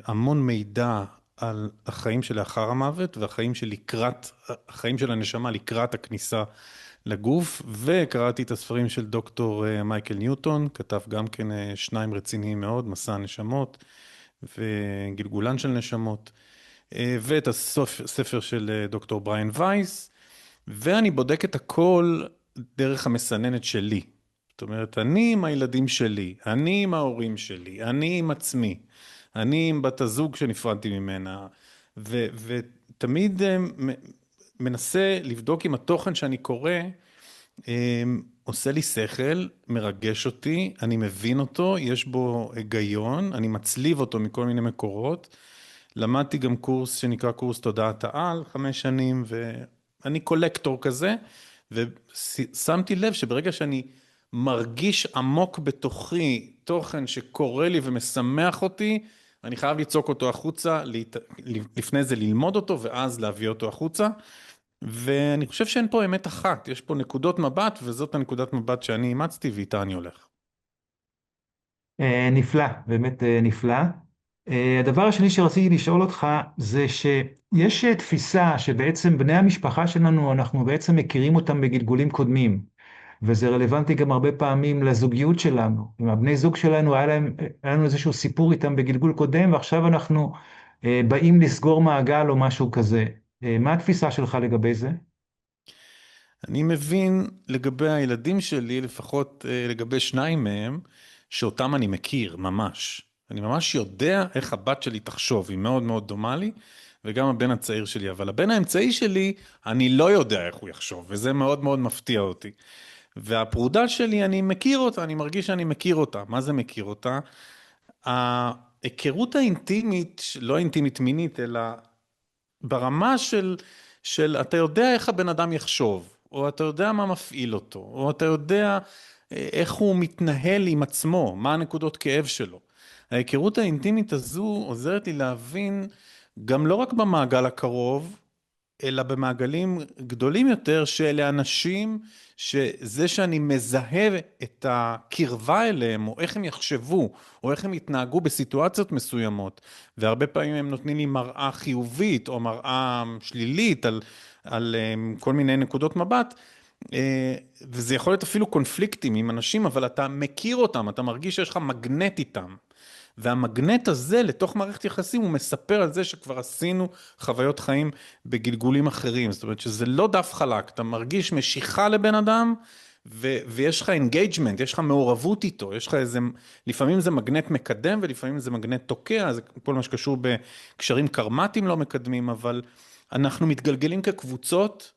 C: המון מידע על החיים שלאחר המוות, והחיים החיים של הנשמה לקראת הכניסה לגוף. וקראתי את הספרים של דוקטור מייקל ניוטון, כתב גם כן 2 רציניים מאוד, מסע הנשמות וגלגולן של נשמות, ואת הספר של דוקטור בריין וייס, ואני בודק את הכל דרך המסננת שלי. זאת אומרת, אני עם הילדים שלי, אני עם ההורים שלי, אני עם עצמי, אני עם בת הזוג שנפרדתי ממנה, ותמיד מנסה לבדוק אם התוכן שאני קורא עושה לי שכל, מרגש אותי, אני מבין אותו, יש בו היגיון, אני מצליב אותו מכל מיני מקורות. למדתי גם קורס שנקרא קורס תודעת העל, 5 שנים, ואני קולקטור כזה, ושמתי לב שברגע שאני מרגיש עמוק בתוכי תוכן שקורא לי ומשמח אותי, אני חייב לצעוק אותו החוצה, לפני זה ללמוד אותו ואז להביא אותו החוצה. ואני חושב שאין פה אמת אחת, יש פה נקודות מבט, וזאת הנקודת מבט שאני אימצתי ואיתה אני הולך.
A: נפלא, באמת נפלא. הדבר השני שרציתי לשאול אותך זה שיש תפיסה שבעצם בני המשפחה שלנו, אנחנו בעצם מכירים אותם בגלגולים קודמים, וזה רלוונטי גם הרבה פעמים לזוגיות שלנו. עם הבני זוג שלנו היה לנו איזשהו סיפור איתם בגלגול קודם, ועכשיו אנחנו באים לסגור מעגל או משהו כזה. מה התפיסה שלך לגבי זה?
C: אני מבין לגבי הילדים שלי, לפחות לגבי 2 מהם, שאותם אני מכיר ממש. אני ממש יודע איך הבת שלי תחשוב, היא מאוד מאוד דומה לי, וגם הבן הצעיר שלי. אבל הבן האמצעי שלי, אני לא יודע איך הוא יחשוב, וזה מאוד מאוד מפתיע אותי. והפרודה שלי, אני מכיר אותה, אני מרגיש שאני מכיר אותה. מה זה מכיר אותה? ההיכרות האינטימית, לא אינטימית מינית, אלא ברמה של אתה יודע איך הבן אדם יחשוב, או אתה יודע מה מפעיל אותו, או אתה יודע איך הוא מתנהל עם עצמו, מה הנקודות כאב שלו. ההיכרות האינטימית הזו עוזרת לי להבין, גם לא רק במעגל הקרוב, אלא במעגלים גדולים יותר, שאלה אנשים שזה שאני מזהה את הקרבה אליהם, או איך הם יחשבו, או איך הם יתנהגו בסיטואציות מסוימות, והרבה פעמים הם נותנים לי מראה חיובית, או מראה שלילית על כל מיני נקודות מבט, וזה יכול להיות אפילו קונפליקטים עם אנשים, אבל אתה מכיר אותם, אתה מרגיש שיש לך מגנט איתם. והמגנט הזה לתוך מערכת יחסים הוא מספר על זה שכבר עשינו חוויות חיים בגלגולים אחרים. זאת אומרת שזה לא דף חלק, אתה מרגיש משיכה לבן אדם ויש לך אינגייג'מנט, יש לך מעורבות איתו, יש לך איזה, לפעמים זה מגנט מקדם ולפעמים זה מגנט תוקע, זה כל מה שקשור בקשרים קרמטיים לא מקדמים, אבל אנחנו מתגלגלים כקבוצות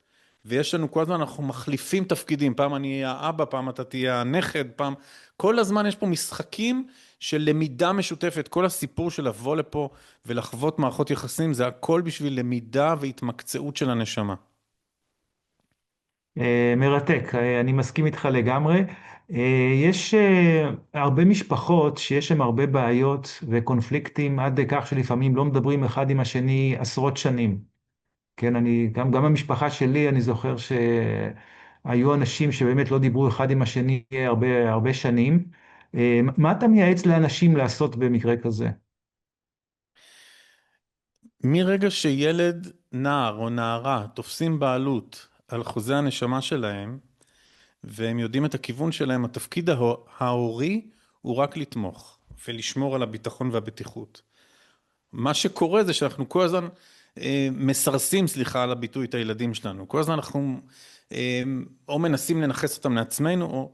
C: ויש לנו כל הזמן, אנחנו מחליפים תפקידים, פעם אני אהיה האבא, פעם אתה תהיה הנכד, פעם, כל הזמן יש פה משחקים של למידה משותפת, כל הסיפור של לבוא לפה ולחוות מערכות יחסים, זה הכל בשביל למידה והתמקצעות של הנשמה.
A: מרתק, אני מסכים איתך לגמרי. יש הרבה משפחות שיש שם הרבה בעיות וקונפליקטים עד כך שלפעמים לא מדברים אחד עם השני עשרות שנים. כן, גם המשפחה שלי, אני זוכר שהיו אנשים שבאמת לא דיברו אחד עם השני הרבה שנים. מה אתה מייעץ לאנשים לעשות במקרה כזה?
C: מרגע שילד, נער או נערה תופסים בעלות על חוזה הנשמה שלהם, והם יודעים את הכיוון שלהם, התפקיד ההורי הוא רק לתמוך ולשמור על הביטחון והבטיחות. מה שקורה זה שאנחנו כל הזמן מסרסים, סליחה על הביטוי, את הילדים שלנו. כל הזמן אנחנו או מנסים לנחס אותם לעצמנו,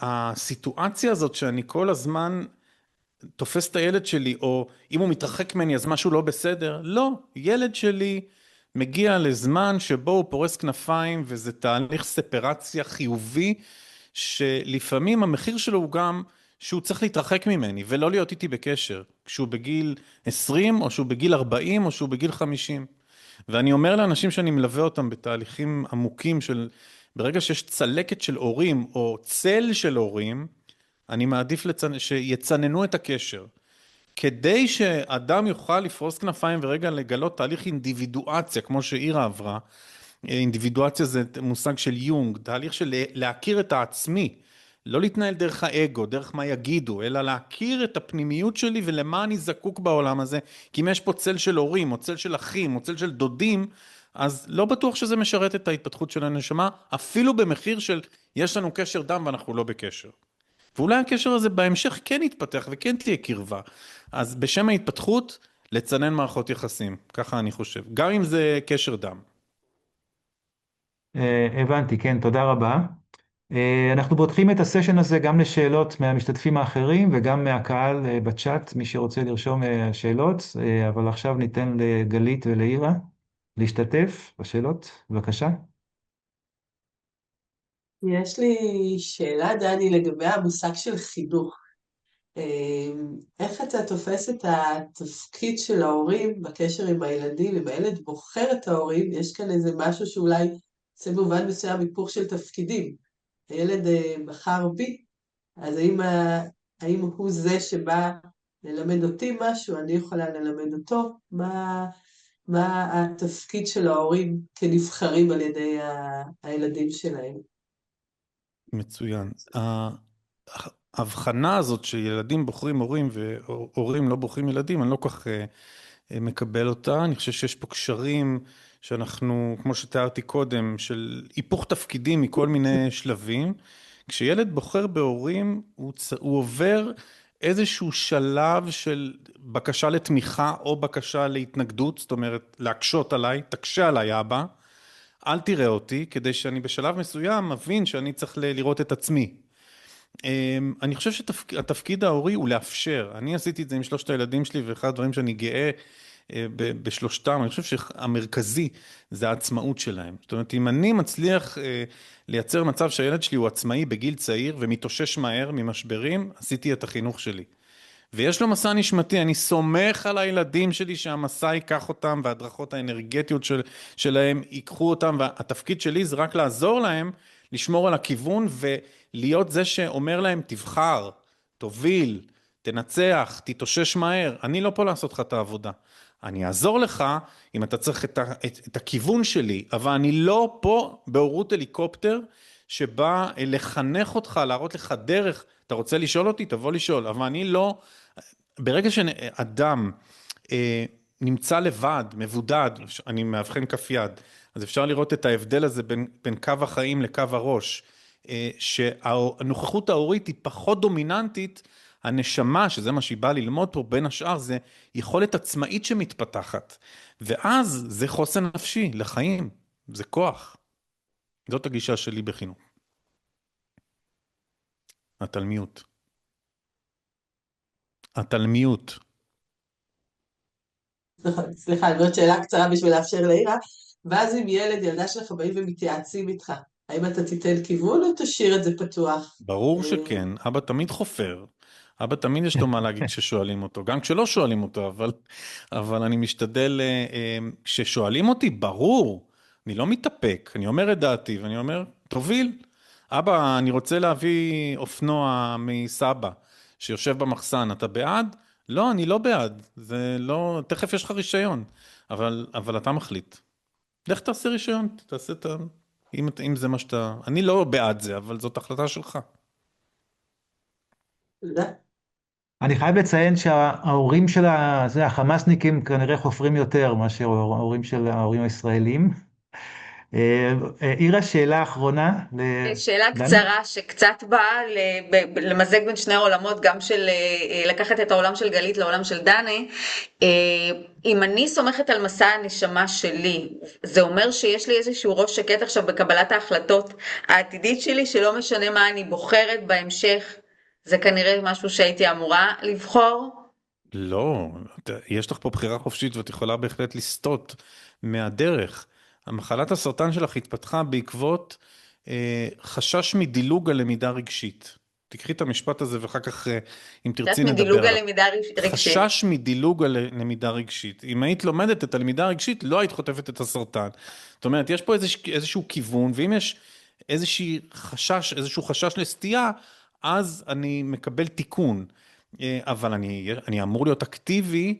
C: והסיטואציה הזאת שאני כל הזמן תופס את הילד שלי, או אם הוא מתרחק ממני אז משהו לא בסדר, לא, ילד שלי מגיע לזמן שבו הוא פורס כנפיים, וזה תהליך ספרציה חיובי, שלפעמים המחיר שלו הוא גם שהוא צריך להתרחק ממני, ולא להיות איתי בקשר, כשהוא בגיל 20, או שהוא בגיל 40, או שהוא בגיל 50. ואני אומר לאנשים שאני מלווה אותם בתהליכים עמוקים של, ברגע שיש צלקת של הורים, או צל של הורים, אני מעדיף שיצננו את הקשר. כדי שאדם יוכל לפרוס כנפיים ורגע לגלות תהליך אינדיבידואציה, כמו שאירה עברה, אינדיבידואציה זה מושג של יונג, תהליך של להכיר את העצמי, לא להתנהל דרך האגו, דרך מה יגידו, אלא להכיר את הפנימיות שלי ולמה אני זקוק בעולם הזה, כי אם יש פה צל של הורים, או צל של אחים, או צל של דודים, אז לא בטוח שזה משרת את ההתפתחות של הנשמה, אפילו במחיר של יש לנו קשר דם ואנחנו לא בקשר. ואולי הקשר הזה בהמשך כן יתפתח וכן תהיה קרבה. אז בשם ההתפתחות, לצנן מערכות יחסים, ככה אני חושב, גם אם זה קשר דם.
A: הבנתי, כן, תודה רבה. אנחנו פותחים את הסשן הזה גם לשאלות מהמשתתפים האחרים וגם מהקהל בצ'אט, מי שרוצה לרשום שאלות, אבל עכשיו ניתן לגלית ולאירה להשתתף בשאלות, בבקשה.
D: יש לי שאלה, דני, לגבי המושג של חינוך. איך אתה תופס את התפקיד של ההורים בקשר עם הילדים, אם הילד בוחר את ההורים, יש כאן איזה משהו שאולי זה במובן מסוים היפוך של תפקידים. הילד בחר בי, אז האם הוא זה שבא ללמד אותי משהו, אני יכולה ללמד אותו? מה התפקיד של ההורים כנבחרים על ידי הילדים שלהם?
C: מצוין. ההבחנה הזאת שילדים בוחרים הורים והורים לא בוחרים ילדים, אני לא כך מקבל אותה. אני חושב שיש פה קשרים שאנחנו, כמו שתיארתי קודם, של היפוך תפקידים מכל מיני שלבים. כשילד בוחר בהורים, הוא עובר איזשהו שלב של בקשה לתמיכה או בקשה להתנגדות, זאת אומרת להקשות עליי, תקשה עליי אבא, אל תראה אותי, כדי שאני בשלב מסוים מבין שאני צריך לראות את עצמי. אני חושב שהתפקיד ההורי הוא לאפשר. אני עשיתי את זה עם שלושת הילדים שלי, ואחד הדברים שאני גאה בשלושתם, אני חושב שהמרכזי זה העצמאות שלהם. זאת אומרת, אם אני מצליח לייצר מצב שהילד שלי הוא עצמאי בגיל צעיר, ומתאושש מהר ממשברים, עשיתי את החינוך שלי. ויש לו מסע נשמתי, אני סומך על הילדים שלי שהמסע ייקח אותם, וההדרכות האנרגטיות שלהם ייקחו אותם, והתפקיד שלי זה רק לעזור להם, לשמור על הכיוון, ולהיות זה שאומר להם, תבחר, תוביל, תנצח, תתאושש מהר. אני לא פה לעשות לך את העבודה. אני אעזור לך אם אתה צריך את הכיוון שלי, אבל אני לא פה בהורות הליקופטר שבא לחנך אותך, להראות לך דרך. אתה רוצה לשאול אותי? תבוא לשאול, אבל אני לא, ברגע שאדם נמצא לבד, מבודד, אני מאבחן כף יד, אז אפשר לראות את ההבדל הזה בין קו החיים לקו הראש, שהנוכחות ההורית היא פחות דומיננטית, הנשמה, שזה מה שהיא באה ללמוד פה, בין השאר זה יכולת עצמאית שמתפתחת, ואז זה חוסן נפשי לחיים, זה כוח. זאת הגישה שלי בחינוך. התלמיות. התלמיות.
D: סליחה, אני עוד שאלה קצרה בשביל לאפשר לאירה, ואז אם ילד, ילדה שלך באים ומתייעצים איתך, האם אתה תיתן כיוון או תשאיר את זה פתוח?
C: ברור שכן, אבא תמיד חופר, אבא תמיד יש לו מה להגיד כששואלים אותו, גם כשלא שואלים אותו, אבל אני משתדל, כששואלים אותי, ברור, אני לא מתאפק, אני אומר את דעתי, ואני אומר, תוביל, אבא, אני רוצה להביא אופנוע מסבא, שיושב במחסן, אתה בעד? לא, אני לא בעד, זה לא, תכף יש לך רישיון, אבל אתה מחליט. לך תעשה רישיון, תעשה את ה... אם זה מה שאתה... אני לא בעד זה, אבל זאת החלטה שלך.
A: אני חייב לציין שההורים של החמאסניקים כנראה חופרים יותר מאשר ההורים של ההורים הישראלים. אירה, שאלה אחרונה.
B: שאלה
A: דני?
B: קצרה שקצת באה למזג בין שני העולמות, גם של לקחת את העולם של גלית לעולם של דני. אם אני סומכת על מסע הנשמה שלי, זה אומר שיש לי איזשהו ראש שקט עכשיו בקבלת ההחלטות העתידית שלי, שלא משנה מה אני בוחרת בהמשך, זה כנראה משהו שהייתי אמורה לבחור?
C: לא, יש לך פה בחירה חופשית ואת יכולה בהחלט לסטות מהדרך. המחלת הסרטן שלך התפתחה בעקבות חשש מדילוג על למידה רגשית. תקחי את המשפט הזה ואחר כך אם תרצי נדבר
B: מדילוג
C: עליו.
B: על למידה רגשית.
C: חשש מדילוג על למידה רגשית. אם היית לומדת את הלמידה הרגשית, לא היית חוטפת את הסרטן. זאת אומרת, יש פה איזשהו כיוון, ואם יש איזשהו חשש לסטייה, אז אני מקבל תיקון. אבל אני אמור להיות אקטיבי,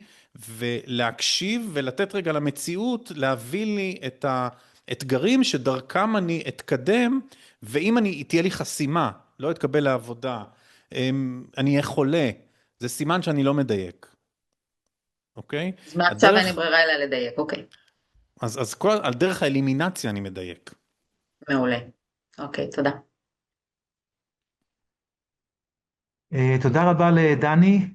C: ולהקשיב ולתת רגע למציאות, להביא לי את האתגרים שדרכם אני אתקדם, ואם תהיה לי חסימה, לא אתקבל לעבודה, אני אהיה חולה, זה סימן שאני לא מדייק. אוקיי?
B: אז מעכשיו אין לי ברירה אלא לדייק, אוקיי.
C: אז על דרך האלימינציה אני מדייק.
B: מעולה. אוקיי, תודה.
A: תודה רבה לדני,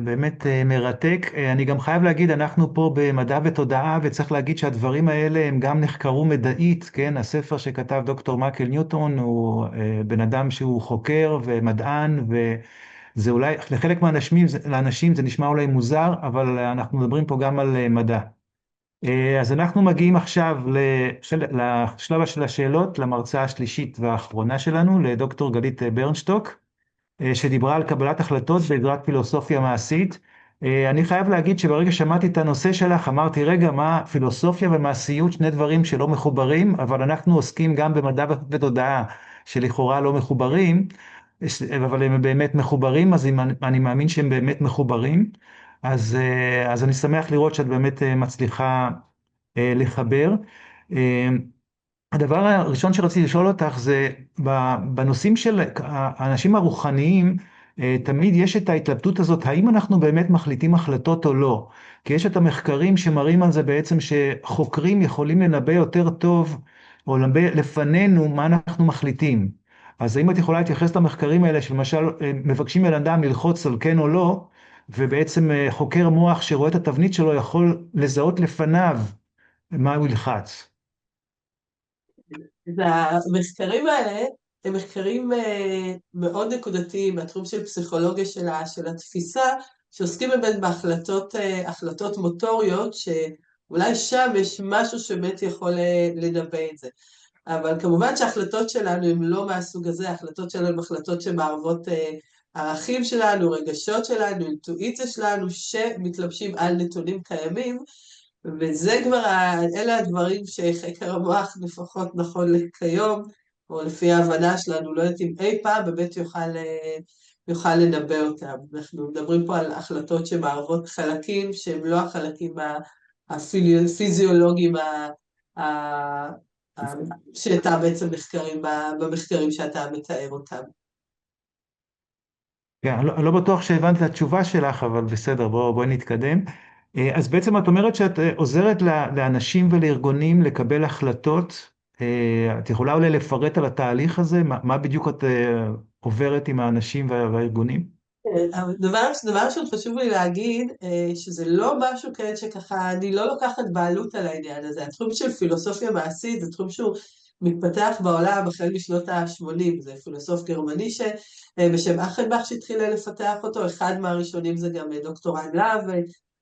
A: באמת מרתק. אני גם חייב להגיד, אנחנו פה במדע ותודעה, וצריך להגיד שהדברים האלה הם גם נחקרו מדעית, כן? הספר שכתב דוקטור מייקל ניוטון הוא בן אדם שהוא חוקר ומדען, וזה אולי, לחלק מהאנשים זה נשמע אולי מוזר, אבל אנחנו מדברים פה גם על מדע. אז אנחנו מגיעים עכשיו לשלב של השאלות, למרצאה השלישית והאחרונה שלנו, לדוקטור גלית ברנשטוק. שדיברה על קבלת החלטות בעזרת פילוסופיה מעשית. אני חייב להגיד שברגע שמעתי את הנושא שלך, אמרתי, רגע, מה פילוסופיה ומעשיות, שני דברים שלא מחוברים, אבל אנחנו עוסקים גם במדע ותודעה, שלכאורה לא מחוברים, אבל הם באמת מחוברים, אז אני מאמין שהם באמת מחוברים. אז אני שמח לראות שאת באמת מצליחה לחבר. הדבר הראשון שרציתי לשאול אותך זה, בנושאים של האנשים הרוחניים, תמיד יש את ההתלבטות הזאת, האם אנחנו באמת מחליטים החלטות או לא? כי יש את המחקרים שמראים על זה בעצם שחוקרים יכולים לנבא יותר טוב, או לנבא לפנינו מה אנחנו מחליטים. אז האם את יכולה להתייחס למחקרים האלה, שלמשל מבקשים בן אדם ללחוץ על כן או לא, ובעצם חוקר מוח שרואה את התבנית שלו יכול לזהות לפניו מה הוא ילחץ?
D: אז המחקרים האלה הם מחקרים מאוד נקודתיים מהתחום של פסיכולוגיה של התפיסה, שעוסקים באמת בהחלטות מוטוריות, שאולי שם יש משהו שבאמת יכול לנבא את זה. אבל כמובן שההחלטות שלנו הן לא מהסוג הזה, ההחלטות שלנו הן החלטות שמערבות ערכים שלנו, רגשות שלנו, אינטואיציה שלנו, שמתלבשים על נתונים קיימים, וזה כבר, אלה הדברים שחקר המוח לפחות נכון כיום, או לפי ההבנה שלנו, לא יודעת אם אי פעם באמת יוכל יוכל לנבא אותם. אנחנו מדברים פה על החלטות שמערבות חלקים שהם לא החלקים הפיזיולוגיים שאתה בעצם במחקרים שאתה מתאר אותם.
A: כן, אני לא בטוח שהבנת את התשובה שלך, אבל בסדר, בואי נתקדם. אז בעצם את אומרת שאת עוזרת לאנשים ולארגונים לקבל החלטות. את יכולה אולי לפרט על התהליך הזה? מה בדיוק את עוברת עם האנשים והארגונים?
D: אבל דבר ראשון חשוב לי להגיד, שזה לא משהו כן שככה, אני לא לוקחת בעלות על העניין הזה. התחום של פילוסופיה מעשית זה תחום שהוא מתפתח בעולם החל משנות ה-80, זה פילוסוף גרמני בשם אכנבך שהתחיל לפתח אותו, אחד מהראשונים זה גם דוקטור אן להב,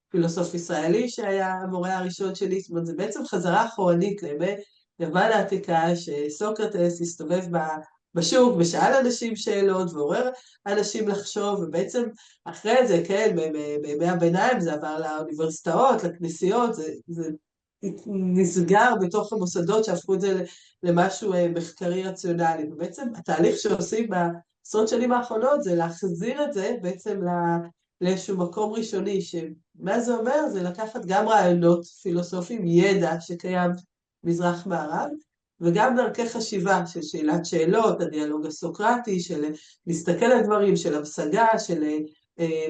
D: פילוסוף ישראלי שהיה המורה הראשון שלי, זאת אומרת זה בעצם חזרה אחורנית לימי יוון העתיקה, שסוקרטס הסתובב בשוק ושאל אנשים שאלות ועורר אנשים לחשוב, ובעצם אחרי זה, כן, בימי הביניים זה עבר לאוניברסיטאות, לכנסיות, זה נסגר בתוך המוסדות שהפכו את זה למשהו מחקרי רציונלי, ובעצם התהליך שעושים בעשרות שנים האחרונות זה להחזיר את זה בעצם לאיזשהו מקום ראשוני, שמה זה אומר? זה לקחת גם רעיונות פילוסופיים, ידע שקיים מזרח מערב, וגם דרכי חשיבה של שאלת שאלות, הדיאלוג הסוקרטי, של להסתכל על דברים, של המשגה, של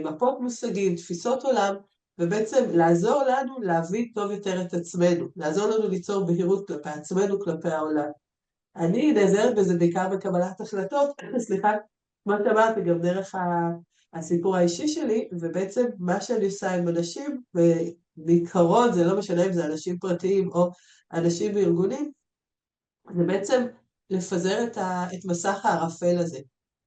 D: מפות מושגים, תפיסות עולם, ובעצם לעזור לנו להבין טוב יותר את עצמנו, לעזור לנו ליצור בהירות כלפי עצמנו, כלפי העולם. אני נעזרת בזה בעיקר בקבלת החלטות, סליחה, כמו שאמרתי, גם דרך הסיפור האישי שלי, ובעצם מה שאני עושה עם אנשים, ובעיקרון זה לא משנה אם זה אנשים פרטיים או אנשים בארגונים, זה בעצם לפזר את מסך הערפל הזה.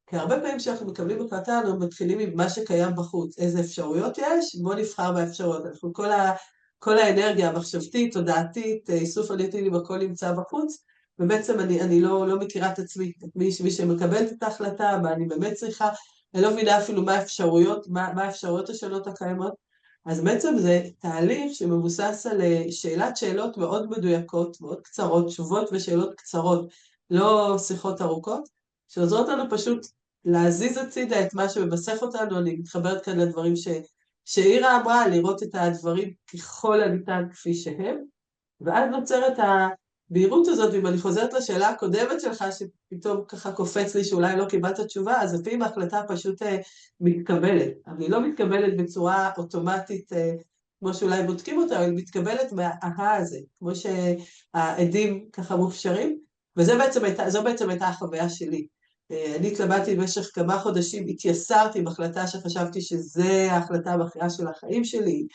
D: כי הרבה פעמים כשאנחנו מקבלים החלטה, אנחנו מתחילים עם מה שקיים בחוץ. איזה אפשרויות יש? בואו נבחר באפשרויות. אנחנו כל האנרגיה המחשבתית, תודעתית, איסוף הנתונים, הכל נמצא בחוץ, ובעצם אני לא מכירה את עצמי, את מי שמקבלת את ההחלטה, מה אני באמת צריכה, אני לא מבינה אפילו מה האפשרויות, מה האפשרויות השונות הקיימות. אז בעצם זה תהליך שמבוסס על שאלות מאוד מדויקות, מאוד קצרות, תשובות ושאלות קצרות, לא שיחות ארוכות, שעוזרות לנו פשוט להזיז הצידה את מה שממסך אותנו. אני מתחברת כאן לדברים שאירה אמרה, לראות את הדברים ככל הניתן כפי שהם, ואז נוצרת הבהירות הזאת, ואם אני חוזרת לשאלה הקודמת שלך, שפתאום ככה קופץ לי שאולי לא קיבלת תשובה, אז לפעמים ההחלטה פשוט מתקבלת. אני לא מתקבלת בצורה אוטומטית, כמו שאולי בודקים אותה, אבל מתקבלת מהאהה הזה, כמו שהעדים ככה מופשרים, זו בעצם הייתה החוויה שלי. אני התלבטתי במשך כמה חודשים, התייסרתי בהחלטה שחשבתי שזה ההחלטה המכריעה של החיים שלי,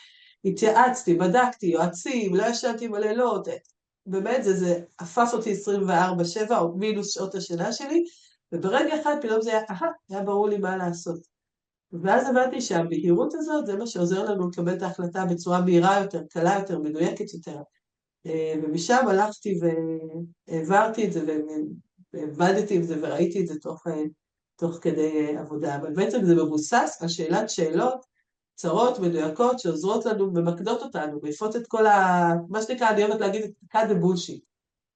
D: התייעצתי, בדקתי, יועצים, לא ישנתי בלילות, באמת זה הפך אותי 24/7 או מינוס שעות השינה שלי, וברגע אחד פתאום זה היה ברור לי מה לעשות. ואז הבנתי שהבהירות הזאת זה מה שעוזר לנו לקבל את ההחלטה בצורה מהירה יותר, קלה יותר, מדויקת יותר. ומשם הלכתי והעברתי את זה ועבדתי עם זה וראיתי את זה תוך כדי עבודה. אבל בעצם זה מבוסס על שאלת שאלות קצרות, מדויקות, שעוזרות לנו, ממקדות אותנו, מעיפות את כל מה שנקרא, אני אוהבת להגיד, cut the bullshit.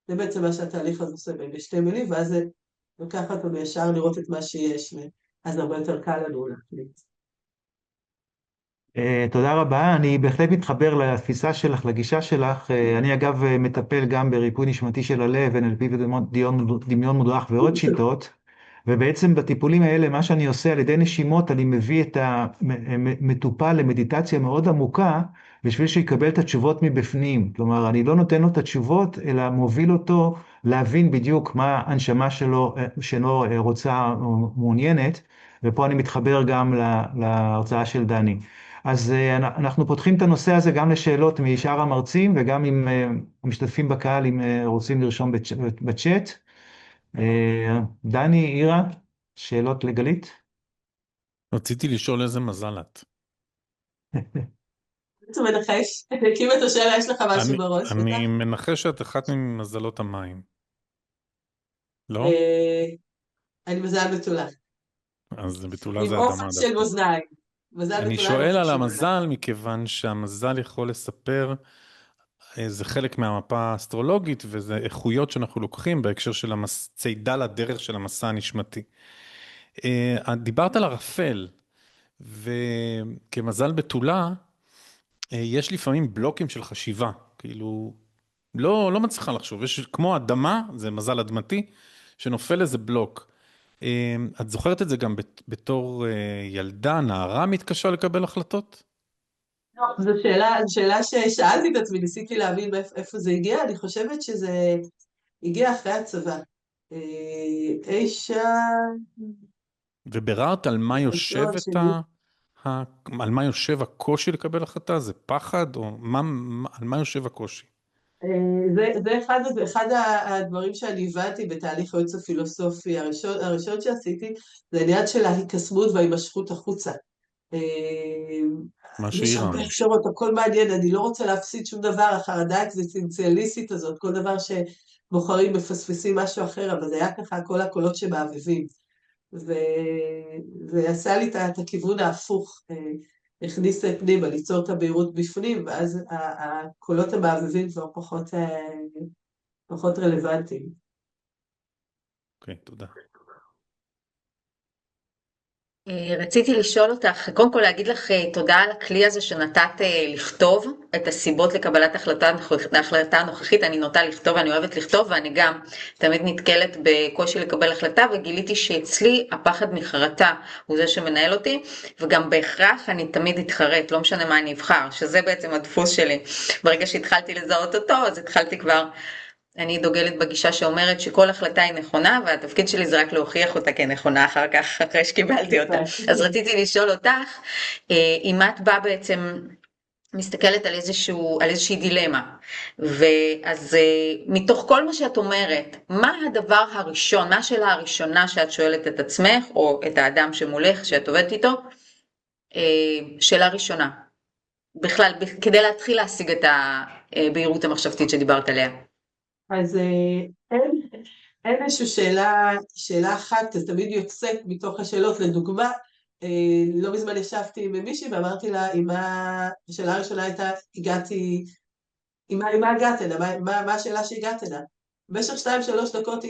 D: זה בעצם מה שהתהליך הזה עושה בשתי מילים, ואז זה לוקח אותנו ישר לראות את מה שיש, ואז הרבה יותר קל לנו להחליט.
A: תודה רבה, אני בהחלט מתחבר לתפיסה שלך, לגישה שלך. אני אגב מטפל גם בריפוי נשמתי של הלב, NLP ודמיון מודרך ועוד שיטות, ובעצם בטיפולים האלה מה שאני עושה על ידי נשימות, אני מביא את המטופל למדיטציה מאוד עמוקה, בשביל שיקבל את התשובות מבפנים. כלומר, אני לא נותן לו את התשובות, אלא מוביל אותו להבין בדיוק מה הנשמה שלו רוצה או מעוניינת, ופה אני מתחבר גם להרצאה של דני. אז אנחנו פותחים את הנושא הזה גם לשאלות משאר המרצים, וגם אם המשתתפים בקהל, אם רוצים לרשום בצ'אט. דני, אירה, שאלות לגלית?
C: רציתי לשאול איזה מזל את.
D: אתה מנחש? הקים את השאלה, יש לך משהו בראש?
C: אני מנחש שאת אחת ממזלות המים. לא?
D: אני מזל בתולה.
C: אז בתולה זה
D: עם
C: אדמה
D: אופן של מאזניים.
C: אני שואל על המזל מכיוון שהמזל יכול לספר זה חלק מהמפה האסטרולוגית וזה איכויות שאנחנו לוקחים בהקשר של צידה לדרך של המסע הנשמתי. דיברת על ערפל, וכמזל בתולה, יש לפעמים בלוקים של חשיבה, כאילו, לא מצליחה לחשוב, יש כמו אדמה, זה מזל אדמתי, שנופל איזה בלוק. את זוכרת את זה גם בתור ילדה, נערה מתקשה לקבל החלטות?
D: זו שאלה ששאלתי את עצמי, ניסיתי להבין איפה זה הגיע, אני חושבת שזה הגיע אחרי הצבא. אי שם,
C: וביררת על מה
D: בתואר
C: יושבת
D: שלי.
C: על מה יושב הקושי לקבל החלטה? זה פחד? או על מה יושב הקושי?
D: זה אחד הדברים שאני הבנתי בתהליך הייעוץ הפילוסופי הראשון שעשיתי, זה העניין של ההיקסמות וההימשכות החוצה. אה,
C: מה
D: יש
C: שאירה
D: הרבה
C: אמר.
D: אפשרות, הכל מעניין, אני לא רוצה להפסיד שום דבר, החרדה האקזיסטנציאליסטית הזאת, כל דבר שבוחרים מפספסים משהו אחר, אבל זה היה ככה כל הקולות שמעבבים. ועשה לי את הכיוון ההפוך, הכניס פנימה, ליצור את הבהירות בפנים, ואז הקולות המעבבים כבר פחות רלוונטיים.
C: אוקיי, תודה.
B: רציתי לשאול אותך, קודם כל להגיד לך תודה על הכלי הזה שנתת לכתוב את הסיבות לקבלת ההחלטה הנוכחית. אני נוטה לכתוב, אני אוהבת לכתוב, ואני גם תמיד נתקלת בקושי לקבל החלטה, וגיליתי שאצלי הפחד מחרטה הוא זה שמנהל אותי, וגם בהכרח אני תמיד אתחרט, לא משנה מה אני אבחר, שזה בעצם הדפוס שלי. ברגע שהתחלתי לזהות אותו, אז התחלתי כבר, אני דוגלת בגישה שאומרת שכל החלטה היא נכונה, והתפקיד שלי זה רק להוכיח אותה כנכונה אחר כך, אחרי שקיבלתי אותה. אז רציתי לשאול אותך, אם את באה בעצם מסתכלת על איזושהי דילמה, ואז מתוך כל מה שאת אומרת, מה הדבר הראשון, מה השאלה הראשונה שאת שואלת את עצמך, או את האדם שמולך, שאת עובדת איתו, שאלה ראשונה, בכלל, כדי להתחיל להשיג את הבהירות המחשבתית שדיברת עליה.
D: אז אין איזושהי שאלה אחת, אז תמיד יוצאת מתוך השאלות. לדוגמה, לא מזמן ישבתי עם מישהי ואמרתי לה, השאלה הראשונה הייתה, עם מה הגעת הנה? מה השאלה שהגעת הנה? במשך 2-3 דקות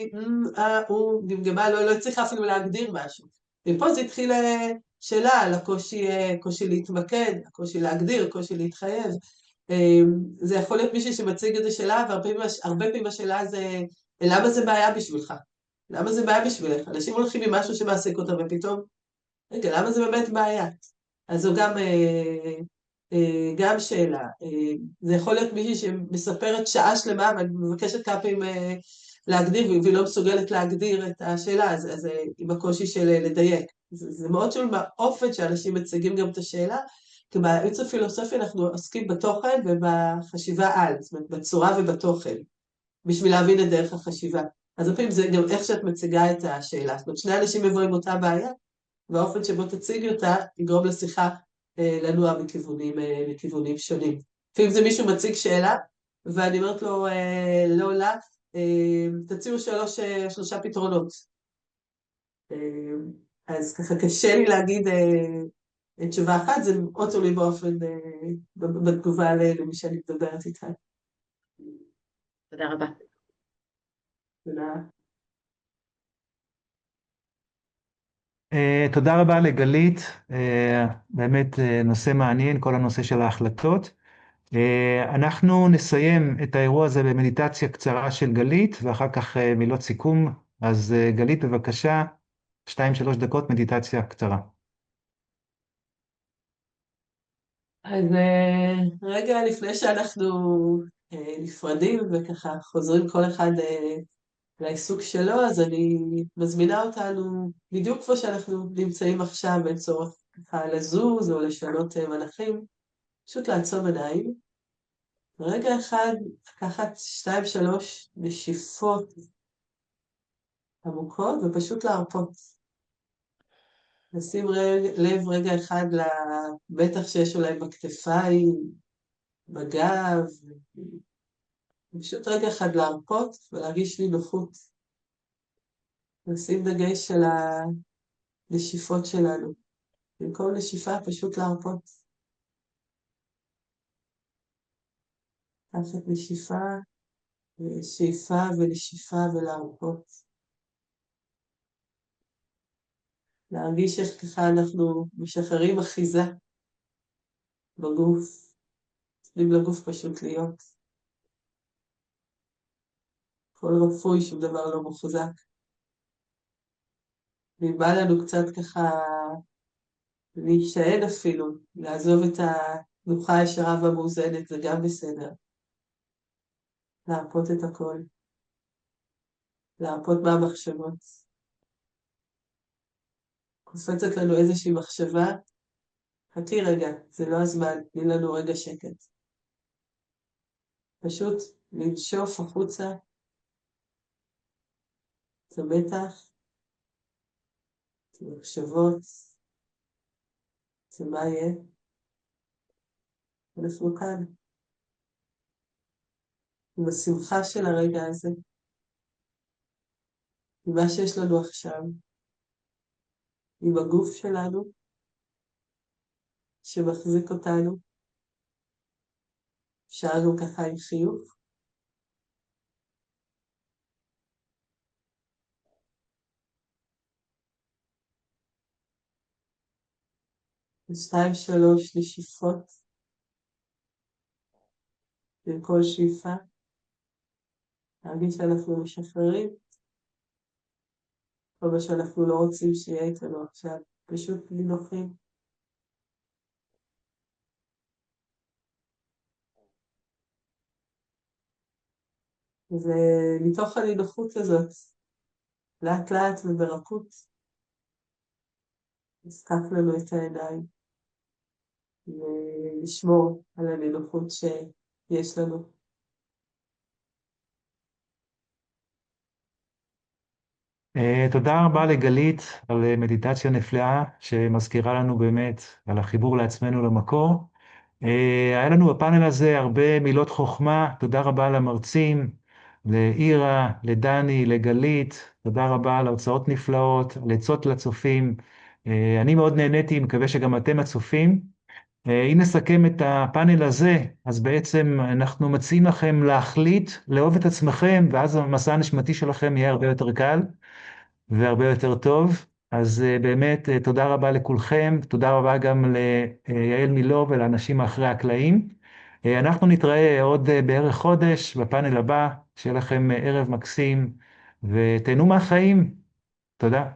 D: הוא גמגמה, לא הצליחה אפילו להגדיר משהו. ופה זה התחיל שאלה על הקושי להתמקד, הקושי להגדיר, הקושי להתחייב. זה יכול להיות מישהי שמציג איזו שאלה, והרבה פעמים השאלה זה, למה זה בעיה בשבילך? למה זה בעיה בשבילך? אנשים הולכים עם משהו שמעסיק אותם, ופתאום, רגע, למה זה באמת בעיה? אז זו גם שאלה. זה יכול להיות מישהי שמספרת שעה שלמה, ואני מבקשת כמה פעמים להגדיר, והיא לא מסוגלת להגדיר את השאלה, אז עם הקושי של לדייק. זה מאוד שונה מהאופן שאנשים מציגים גם את השאלה, כי בייעוץ הפילוסופי אנחנו עוסקים בתוכן ובחשיבה על, זאת אומרת, בצורה ובתוכן, בשביל להבין את דרך החשיבה. אז לפעמים זה גם איך שאת מציגה את השאלה. זאת אומרת, שני אנשים יבואו עם אותה בעיה, והאופן שבו תציגי אותה יגרום לשיחה לנוע מכיוונים שונים. לפעמים זה מישהו מציג שאלה, ואני אומרת לו, לא לה, תציעו 3 פתרונות. אז ככה קשה לי להגיד תשובה אחת, זה מאוד תלוי באופן, בתגובה למי שאני מדברת איתה.
B: תודה רבה.
D: תודה.
A: תודה רבה לגלית, באמת נושא מעניין, כל הנושא של ההחלטות. אנחנו נסיים את האירוע הזה במדיטציה קצרה של גלית, ואחר כך מילות סיכום. אז גלית, בבקשה, 2-3 דקות מדיטציה קצרה.
D: אז רגע לפני שאנחנו נפרדים וככה חוזרים כל אחד לעיסוק שלו, אז אני מזמינה אותנו בדיוק כמו שאנחנו נמצאים עכשיו, אין צורך ככה לזוז או לשנות מנחים, פשוט לעצום עיניים. רגע אחד, לקחת 2-3 נשיפות עמוקות ופשוט להרפות. לשים לב רגע אחד לבטח שיש אולי בכתפיים, בגב, פשוט רגע אחד להרפות ולהרגיש נינוחות. לשים דגש על הנשיפות שלנו. במקום נשיפה פשוט להרפות. לקחת נשיפה, שאיפה ונשיפה ולהרפות. להרגיש איך ככה אנחנו משחררים אחיזה בגוף, נותנים לגוף פשוט להיות. כל רפוי, שום דבר לא מוחזק. ואם בא לנו קצת ככה להישען אפילו, לעזוב את התנוחה הישרה והמאוזנת, זה גם בסדר. להרפות את הכל. להרפות מהמחשבות. קופצת לנו איזושהי מחשבה, חכי רגע, זה לא הזמן, תני לנו רגע שקט. פשוט לנשוף החוצה, את המתח, את המחשבות, זה מה יהיה. אנחנו כאן, עם השמחה של הרגע הזה, עם מה שיש לנו עכשיו, עם הגוף שלנו, שמחזיק אותנו, שאלנו ככה עם חיוך. ושתיים, שלוש נשיפות, וכל שאיפה, להרגיש שאנחנו משחררים, כל מה שאנחנו לא רוצים שיהיה איתנו עכשיו, פשוט נינוחים. ומתוך הנינוחות הזאת, לאט לאט וברכות, נזקק לנו את העיניים, ולשמור על הנינוחות שיש לנו.
A: תודה רבה לגלית על מדיטציה נפלאה שמזכירה לנו באמת על החיבור לעצמנו למקור. היה לנו בפאנל הזה הרבה מילות חוכמה, תודה רבה למרצים, לאירה, לדני, לגלית, תודה רבה על הרצאות נפלאות, על עצות לצופים. אני מאוד נהניתי, מקווה שגם אתם הצופים. אם נסכם את הפאנל הזה, אז בעצם אנחנו מציעים לכם להחליט, לאהוב את עצמכם, ואז המסע הנשמתי שלכם יהיה הרבה יותר קל. והרבה יותר טוב. אז באמת תודה רבה לכולכם, תודה רבה גם ליעל מילו ולאנשים מאחורי הקלעים. אנחנו נתראה עוד בערך חודש בפאנל הבא, שיהיה לכם ערב מקסים ותהנו מהחיים. תודה.